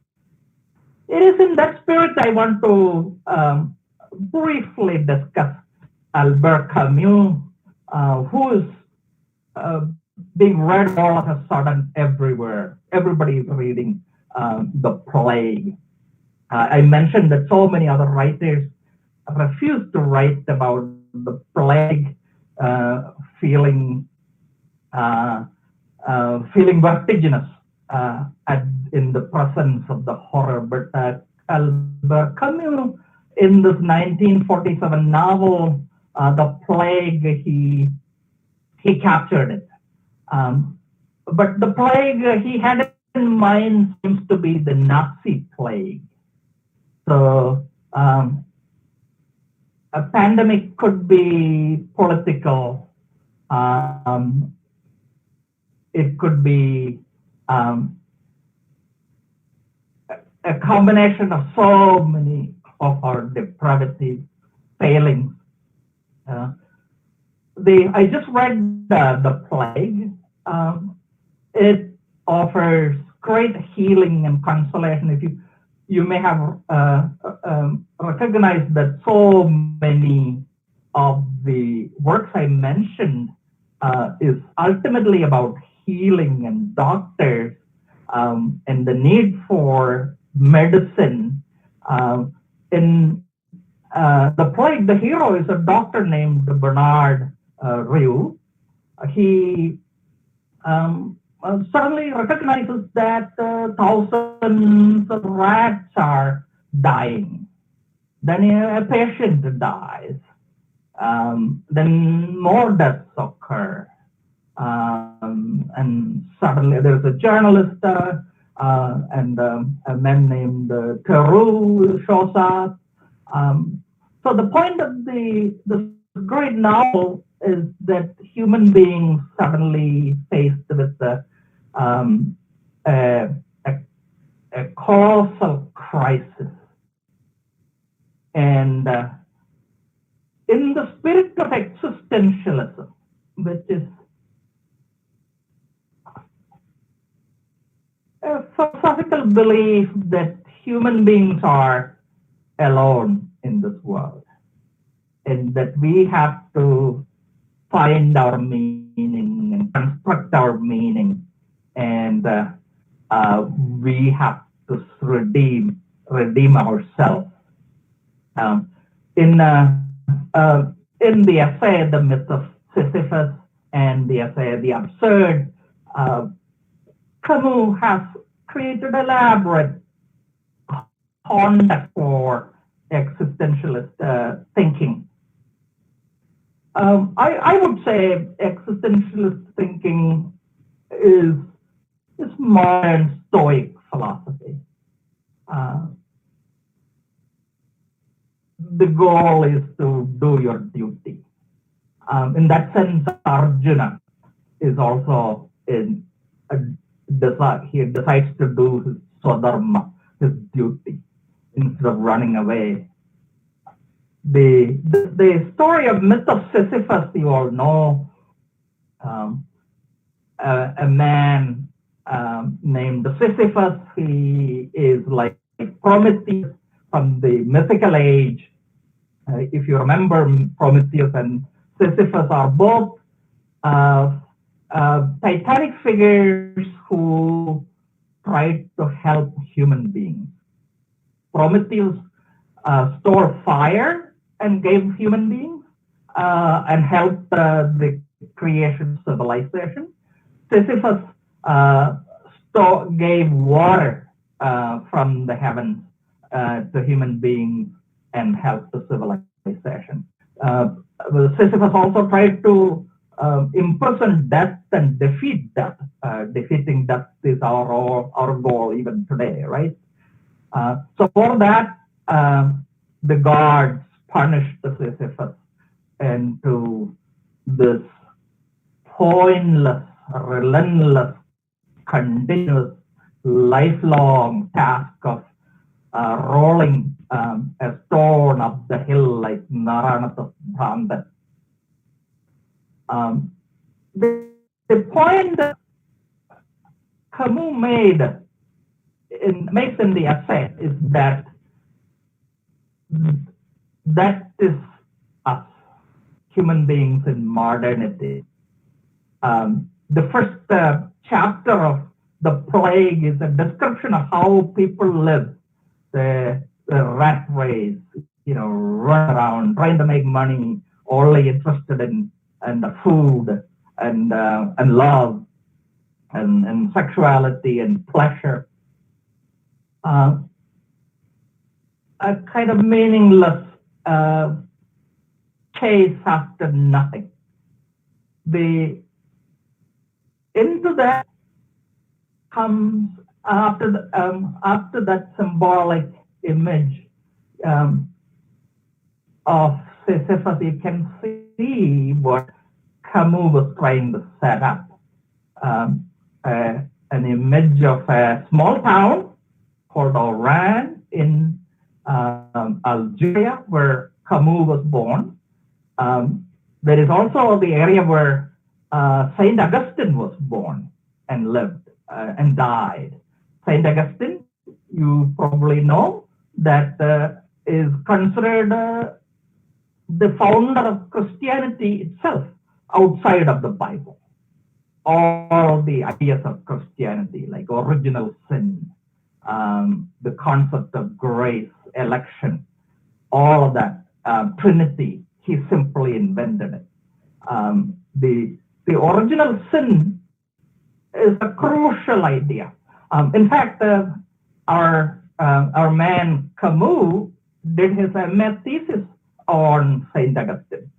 It is in that spirit I want to briefly discuss Albert Camus, who is being read all of a sudden everywhere. Everybody is reading The Plague. I mentioned that so many other writers refuse to write about the plague, feeling vertiginous in the presence of the horror. But Albert Camus, in this 1947 novel, The Plague, he captured it. But the plague he had in mind seems to be the Nazi plague. So a pandemic could be political. It could be a combination of so many of our depravity failings. I just read The Plague. It offers great healing and consolation. If you may have recognized that so many of the works I mentioned is ultimately about healing and doctors and the need for medicine. In the play, the hero is a doctor named Bernard Rieu. He suddenly recognizes that thousands of rats are dying. Then a patient dies. Then more deaths occur. And suddenly there's a journalist and a man named Theroux shows up. So the point of the great novel is that human beings suddenly faced with a colossal crisis. And in the spirit of existentialism, which is a philosophical belief that human beings are alone in this world and that we have to find our meaning and construct our meaning, and we have to redeem ourselves. In the essay, The Myth of Sisyphus, and the essay, The Absurd, Camus has created elaborate context for existentialist thinking. I would say existentialist thinking is modern Stoic philosophy. The goal is to do your duty. In that sense, Arjuna is also he decides to do his swadharma, his duty, instead of running away. The story of myth of Sisyphus, you all know. A man named Sisyphus, he is like Prometheus from the mythical age. If you remember, Prometheus and Sisyphus are both titanic figures who tried to help human beings. Prometheus stored fire and gave human beings and helped the creation of civilization. Sisyphus gave water from the heavens to human beings and helped the civilization. Sisyphus also tried to imprison death and defeat death. Defeating death is our goal even today, right? So for that, the gods punished the Sisyphus into this pointless, relentless, continuous, lifelong task of rolling a stone up the hill like Narayana Bhrandan. The point that Camus makes in the essay is that is us, human beings in modernity. The first chapter of The Plague is a description of how people live, the rat race, run around trying to make money, only interested in the food and love and sexuality and pleasure. A kind of meaningless chase after nothing. Into that comes after that symbolic image of Sisyphus, you can see what Camus was trying to set up. An image of a small town called Oran in Algeria, where Camus was born. There is also the area where Saint Augustine was born and lived and died. Saint Augustine, you probably know, that is considered the founder of Christianity itself outside of the Bible. All the ideas of Christianity, like original sin, the concept of grace, election, all of that, Trinity, he simply invented it. The original sin is a crucial idea. In fact, our man Camus did his MA thesis on Saint Augustine.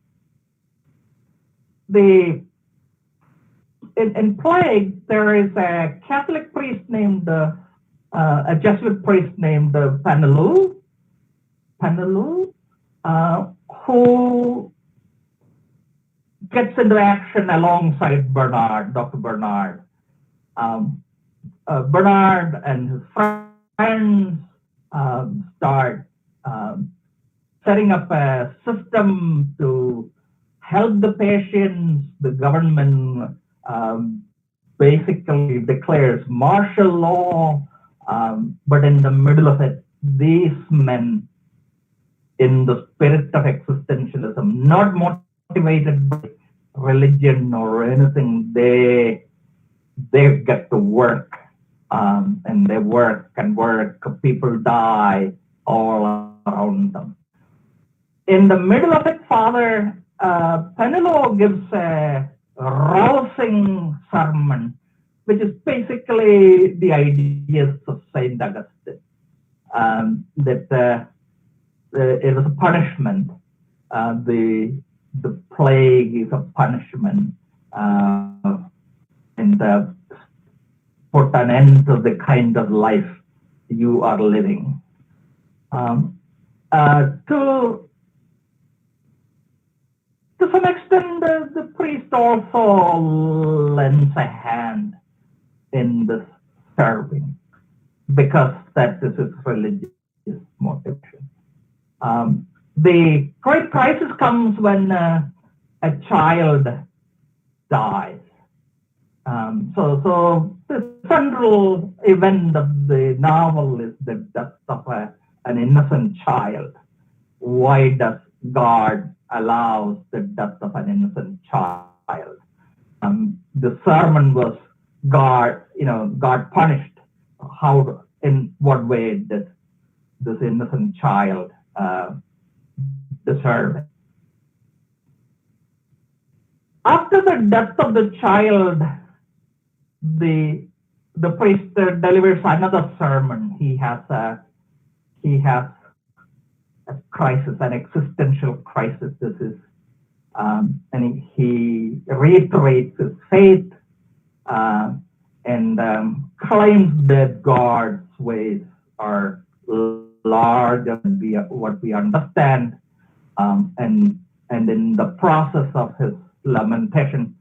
In Plague, there is a Catholic priest named, a Jesuit priest named Palakeel, who gets into action alongside Dr. Bernard. Bernard and his friends start setting up a system to help the patients. The government basically declares martial law, but in the middle of it, these men, in the spirit of existentialism, not motivated by religion or anything, they get to work, and they work and work. People die all around them. In the middle of it, Father Penello gives a rousing sermon, which is basically the ideas of Saint Augustine, that it is a punishment. The plague is a punishment, and put an end to the kind of life you are living. To some extent, the priest also lends a hand in this serving, because that is his religious motivation. The great crisis comes when a child dies. So the central event of the novel is the death of an innocent child. Why does God allow the death of an innocent child? The sermon was God punished. How, in what way did this innocent child deserve it? After the death of the child, the priest delivers another sermon. He has a crisis, an existential crisis. This is, and he reiterates his faith and claims that God's ways are larger than what we understand. And in the process of his lamentation,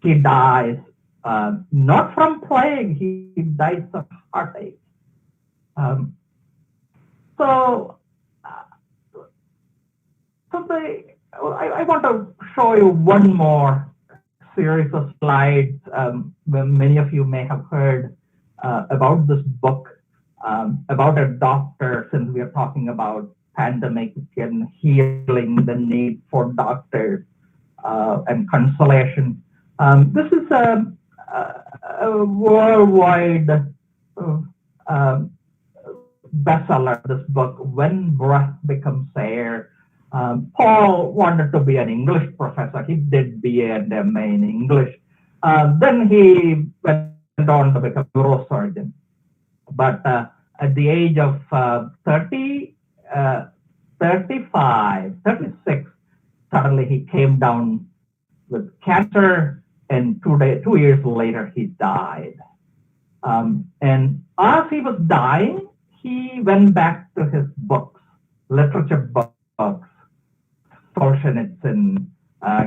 he dies, not from plague, he dies of heartache. I want to show you one more series of slides. Many of you may have heard about this book, about a doctor, since we are talking about pandemic and healing, the need for doctors and consolation. This is a worldwide bestseller, this book, When Breath Becomes Air. Paul wanted to be an English professor. He did BA and MA in English. Then he went on to become a neurosurgeon. But at the age of 36, suddenly he came down with cancer, and 2 years later he died. And as he was dying, he went back to his books, literature books, Solzhenitsyn,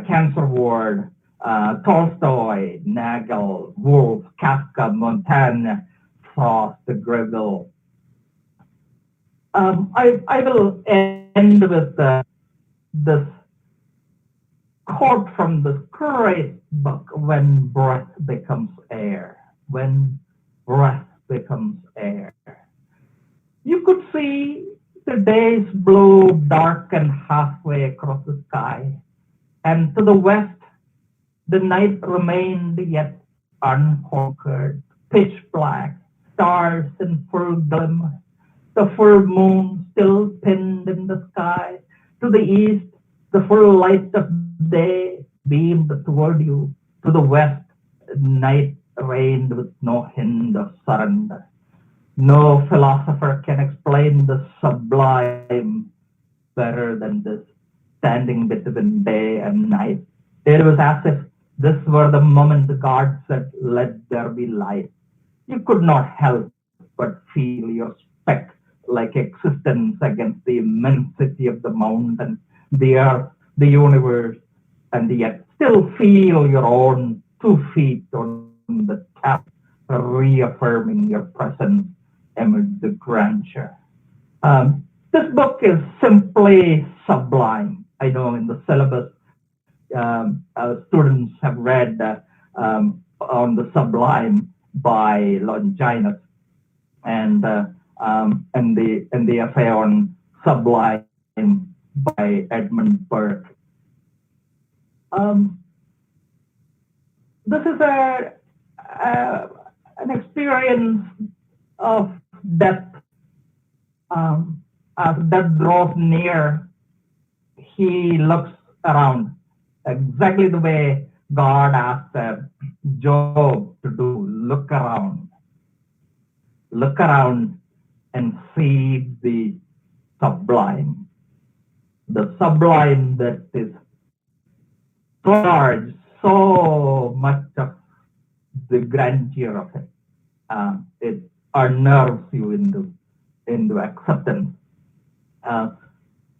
Cancer Ward, Tolstoy, Nagel, Woolf, Kafka, Montaigne, Frost, Greville. I will end with this quote from this great book, When Breath Becomes Air. When Breath Becomes Air. You could see the days blew dark and halfway across the sky, and to the west, the night remained yet unconquered, pitch black, stars in full glimmer, the full moon still pinned in the sky. To the east, the full light of day beamed toward you. To the west, night reigned with no hint of surrender. No philosopher can explain the sublime better than this, standing between day and night. It was as if this were the moment God said, "Let there be light." You could not help but feel your speck-like existence against the immensity of the mountain, the earth, the universe, and yet still feel your own 2 feet on the tap, reaffirming your presence amid the grandeur. This book is simply sublime. I know in the syllabus, students have read on the Sublime by Longinus, and the essay on Sublime by Edmund Burke. This is an experience of death. As death draws near, he looks around exactly the way God asked Job to do. Look around and see the sublime that is so large, so much of the grandeur of it. It unnerves you into acceptance,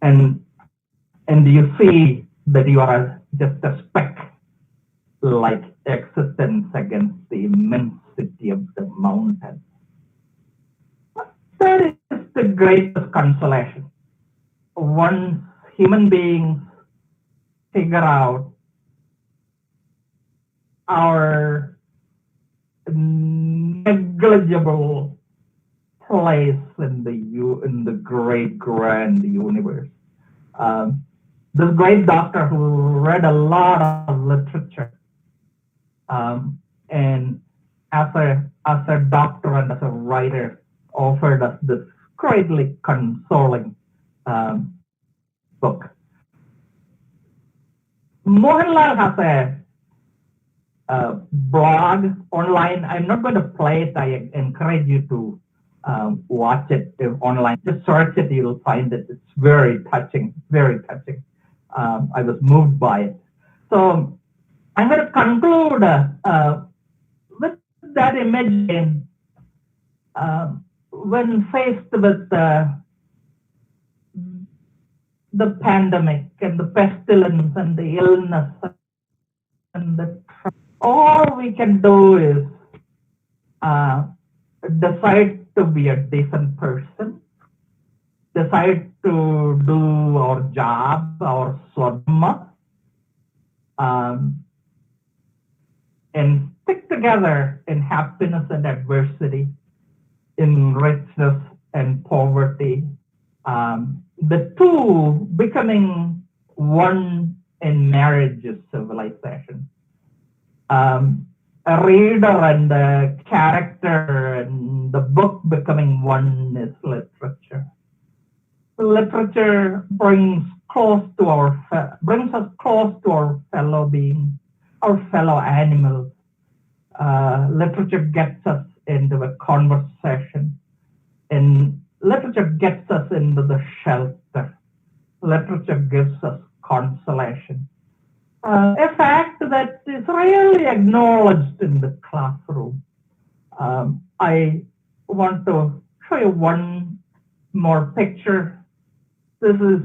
and you see that you are just a speck-like existence against the immensity of the mountain. That is the greatest consolation. Once human beings figure out our negligible place in the great grand universe. This great doctor who read a lot of literature, and as a doctor and as a writer, offered us this greatly consoling book. Mohanlal has a blog online. I'm not going to play it. I encourage you to watch it online. Just search it, you'll find it. It's very touching, very touching. I was moved by it. So I'm going to conclude with that image. When faced with the pandemic and the pestilence and the illness and all we can do is decide to be a decent person, decide to do our job, our swadharma, and stick together in happiness and adversity, in richness and poverty, the two becoming one in marriage is civilization. A reader and a character and the book becoming one is literature. Literature brings us close to our fellow beings, our fellow animals. Literature gets us into a conversation, and literature gets us into the shelter. Literature gives us consolation. A fact that is rarely acknowledged in the classroom. I want to show you one more picture. This is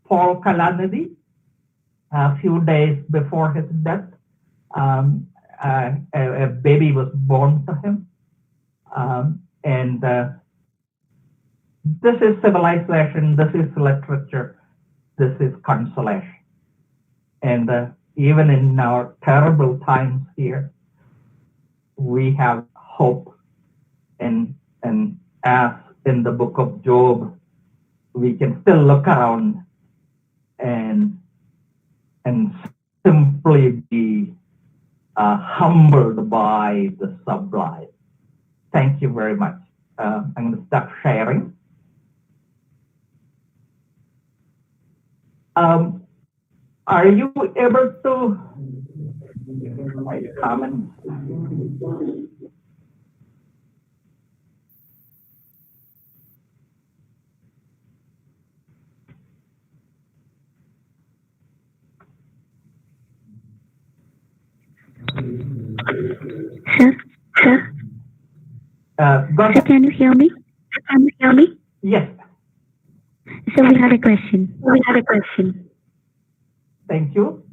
Paul Kalanidi, a few days before his death. A baby was born to him. And this is civilization, this is literature, this is consolation. And even in our terrible times here, we have hope. And as in the book of Job, we can still look around and simply be humbled by the sublime. Thank you very much. I'm going to stop sharing. Are you able to write comments? Sir, Go ahead. can you hear me? Yes. So we have a question. Thank you.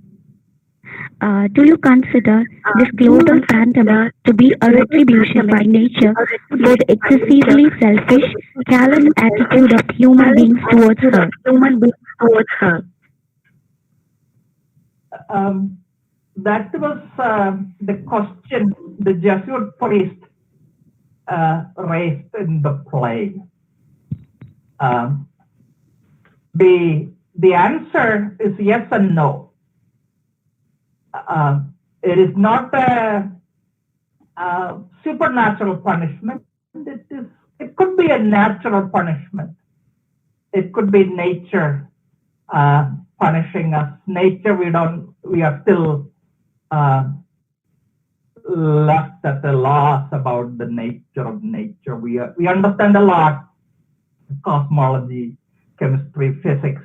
Do you consider this global pandemic to be a retribution by nature for the excessively selfish, callous attitude of human beings towards her? That was the question the Jesuit priest raised in the play. The answer is yes and no. It is not a supernatural punishment. It could be a natural punishment. It could be nature punishing us. Nature, we are still left at a loss about the nature of nature. We understand a lot, cosmology, chemistry, physics,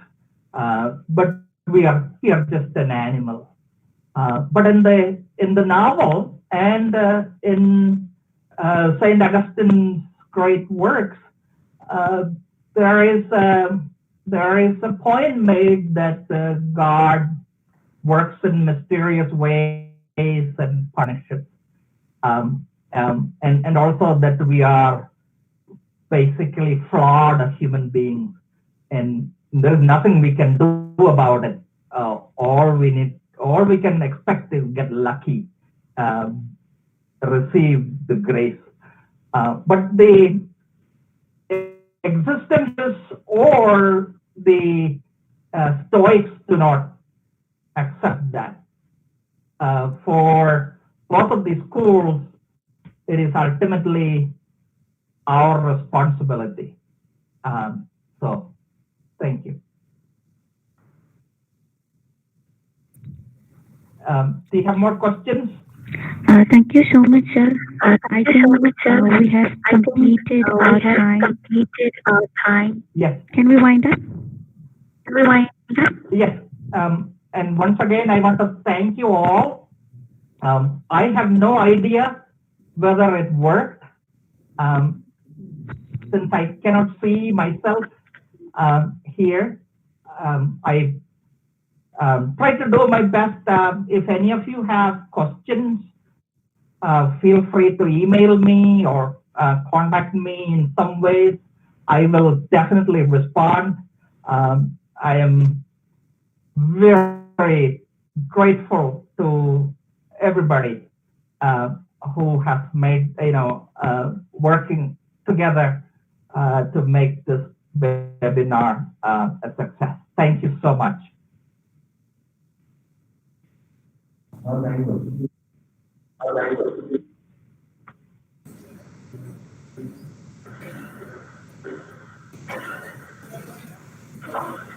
but we are just an animal. But in the novel and in Saint Augustine's great works, there is a point made that God works in mysterious ways and punishes, and also that we are basically flawed human beings, and there's nothing we can do about it. All we can expect is get lucky, receive the grace. But the existentialists or the Stoics do not accept that. For both of these schools, it is ultimately our responsibility. So, thank you. Do you have more questions? Thank you so much, sir. I think we have completed our time. Yes. Can we wind up? Yes. And once again, I want to thank you all. I have no idea whether it worked, since I cannot see myself here. I try to do my best. If any of you have questions, feel free to email me or contact me in some ways. I will definitely respond. I am very grateful to everybody who has made, working together to make this webinar a success. Thank you so much.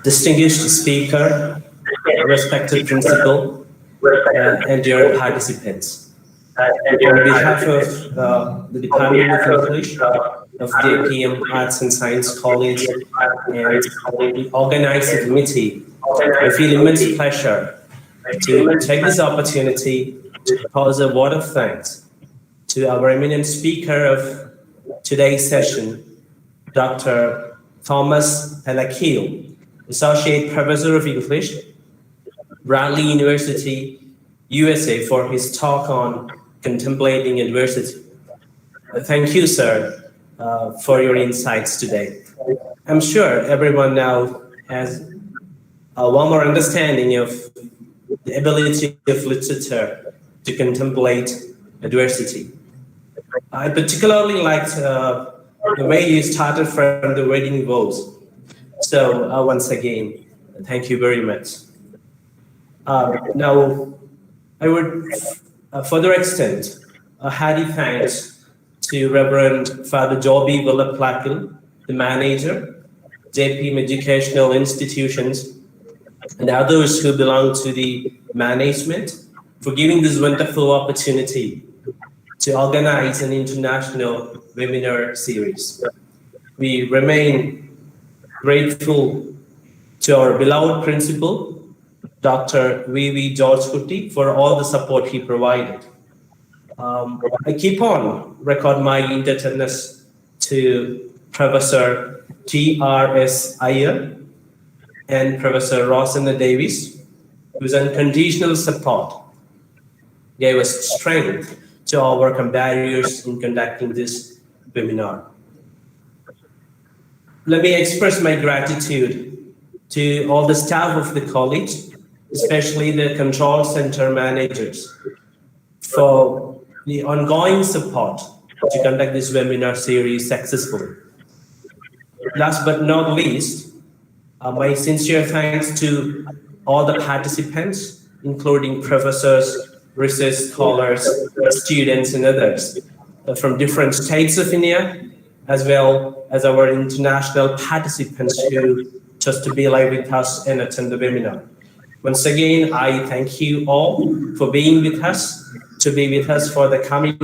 Distinguished speaker, respected principal, and dear participants. On behalf of the Department of English of JPM Arts and Science College and the organizing committee, I feel immense pleasure to take this opportunity to propose a word of thanks to our eminent speaker of today's session, Dr. Thomas Palakeel, Associate Professor of English, Bradley University, USA, for his talk on Contemplating Adversity. Thank you, sir, for your insights today. I'm sure everyone now has one more understanding of the ability of literature to contemplate adversity. I particularly liked the way you started from the wedding vows. So once again, thank you very much. Now, I would further extend a hearty thanks to Reverend Father Joby Villa Palakeel, the manager, JPM Educational Institutions, and others who belong to the management for giving this wonderful opportunity to organize an international webinar series. We remain grateful to our beloved principal, Dr. V.V. George Kutti, for all the support he provided. I keep on record my indebtedness to Professor T.R.S. Iyer and Professor Rosanna Davis, whose unconditional support gave us strength to overcome barriers in conducting this webinar. Let me express my gratitude to all the staff of the college, especially the control center managers, for the ongoing support to conduct this webinar series successfully. Last but not least, my sincere thanks to all the participants, including professors, research scholars, students, and others from different states of India, as well as our international participants who chose to be live with us and attend the webinar. Once again, I thank you all for being with us, to be with us for the coming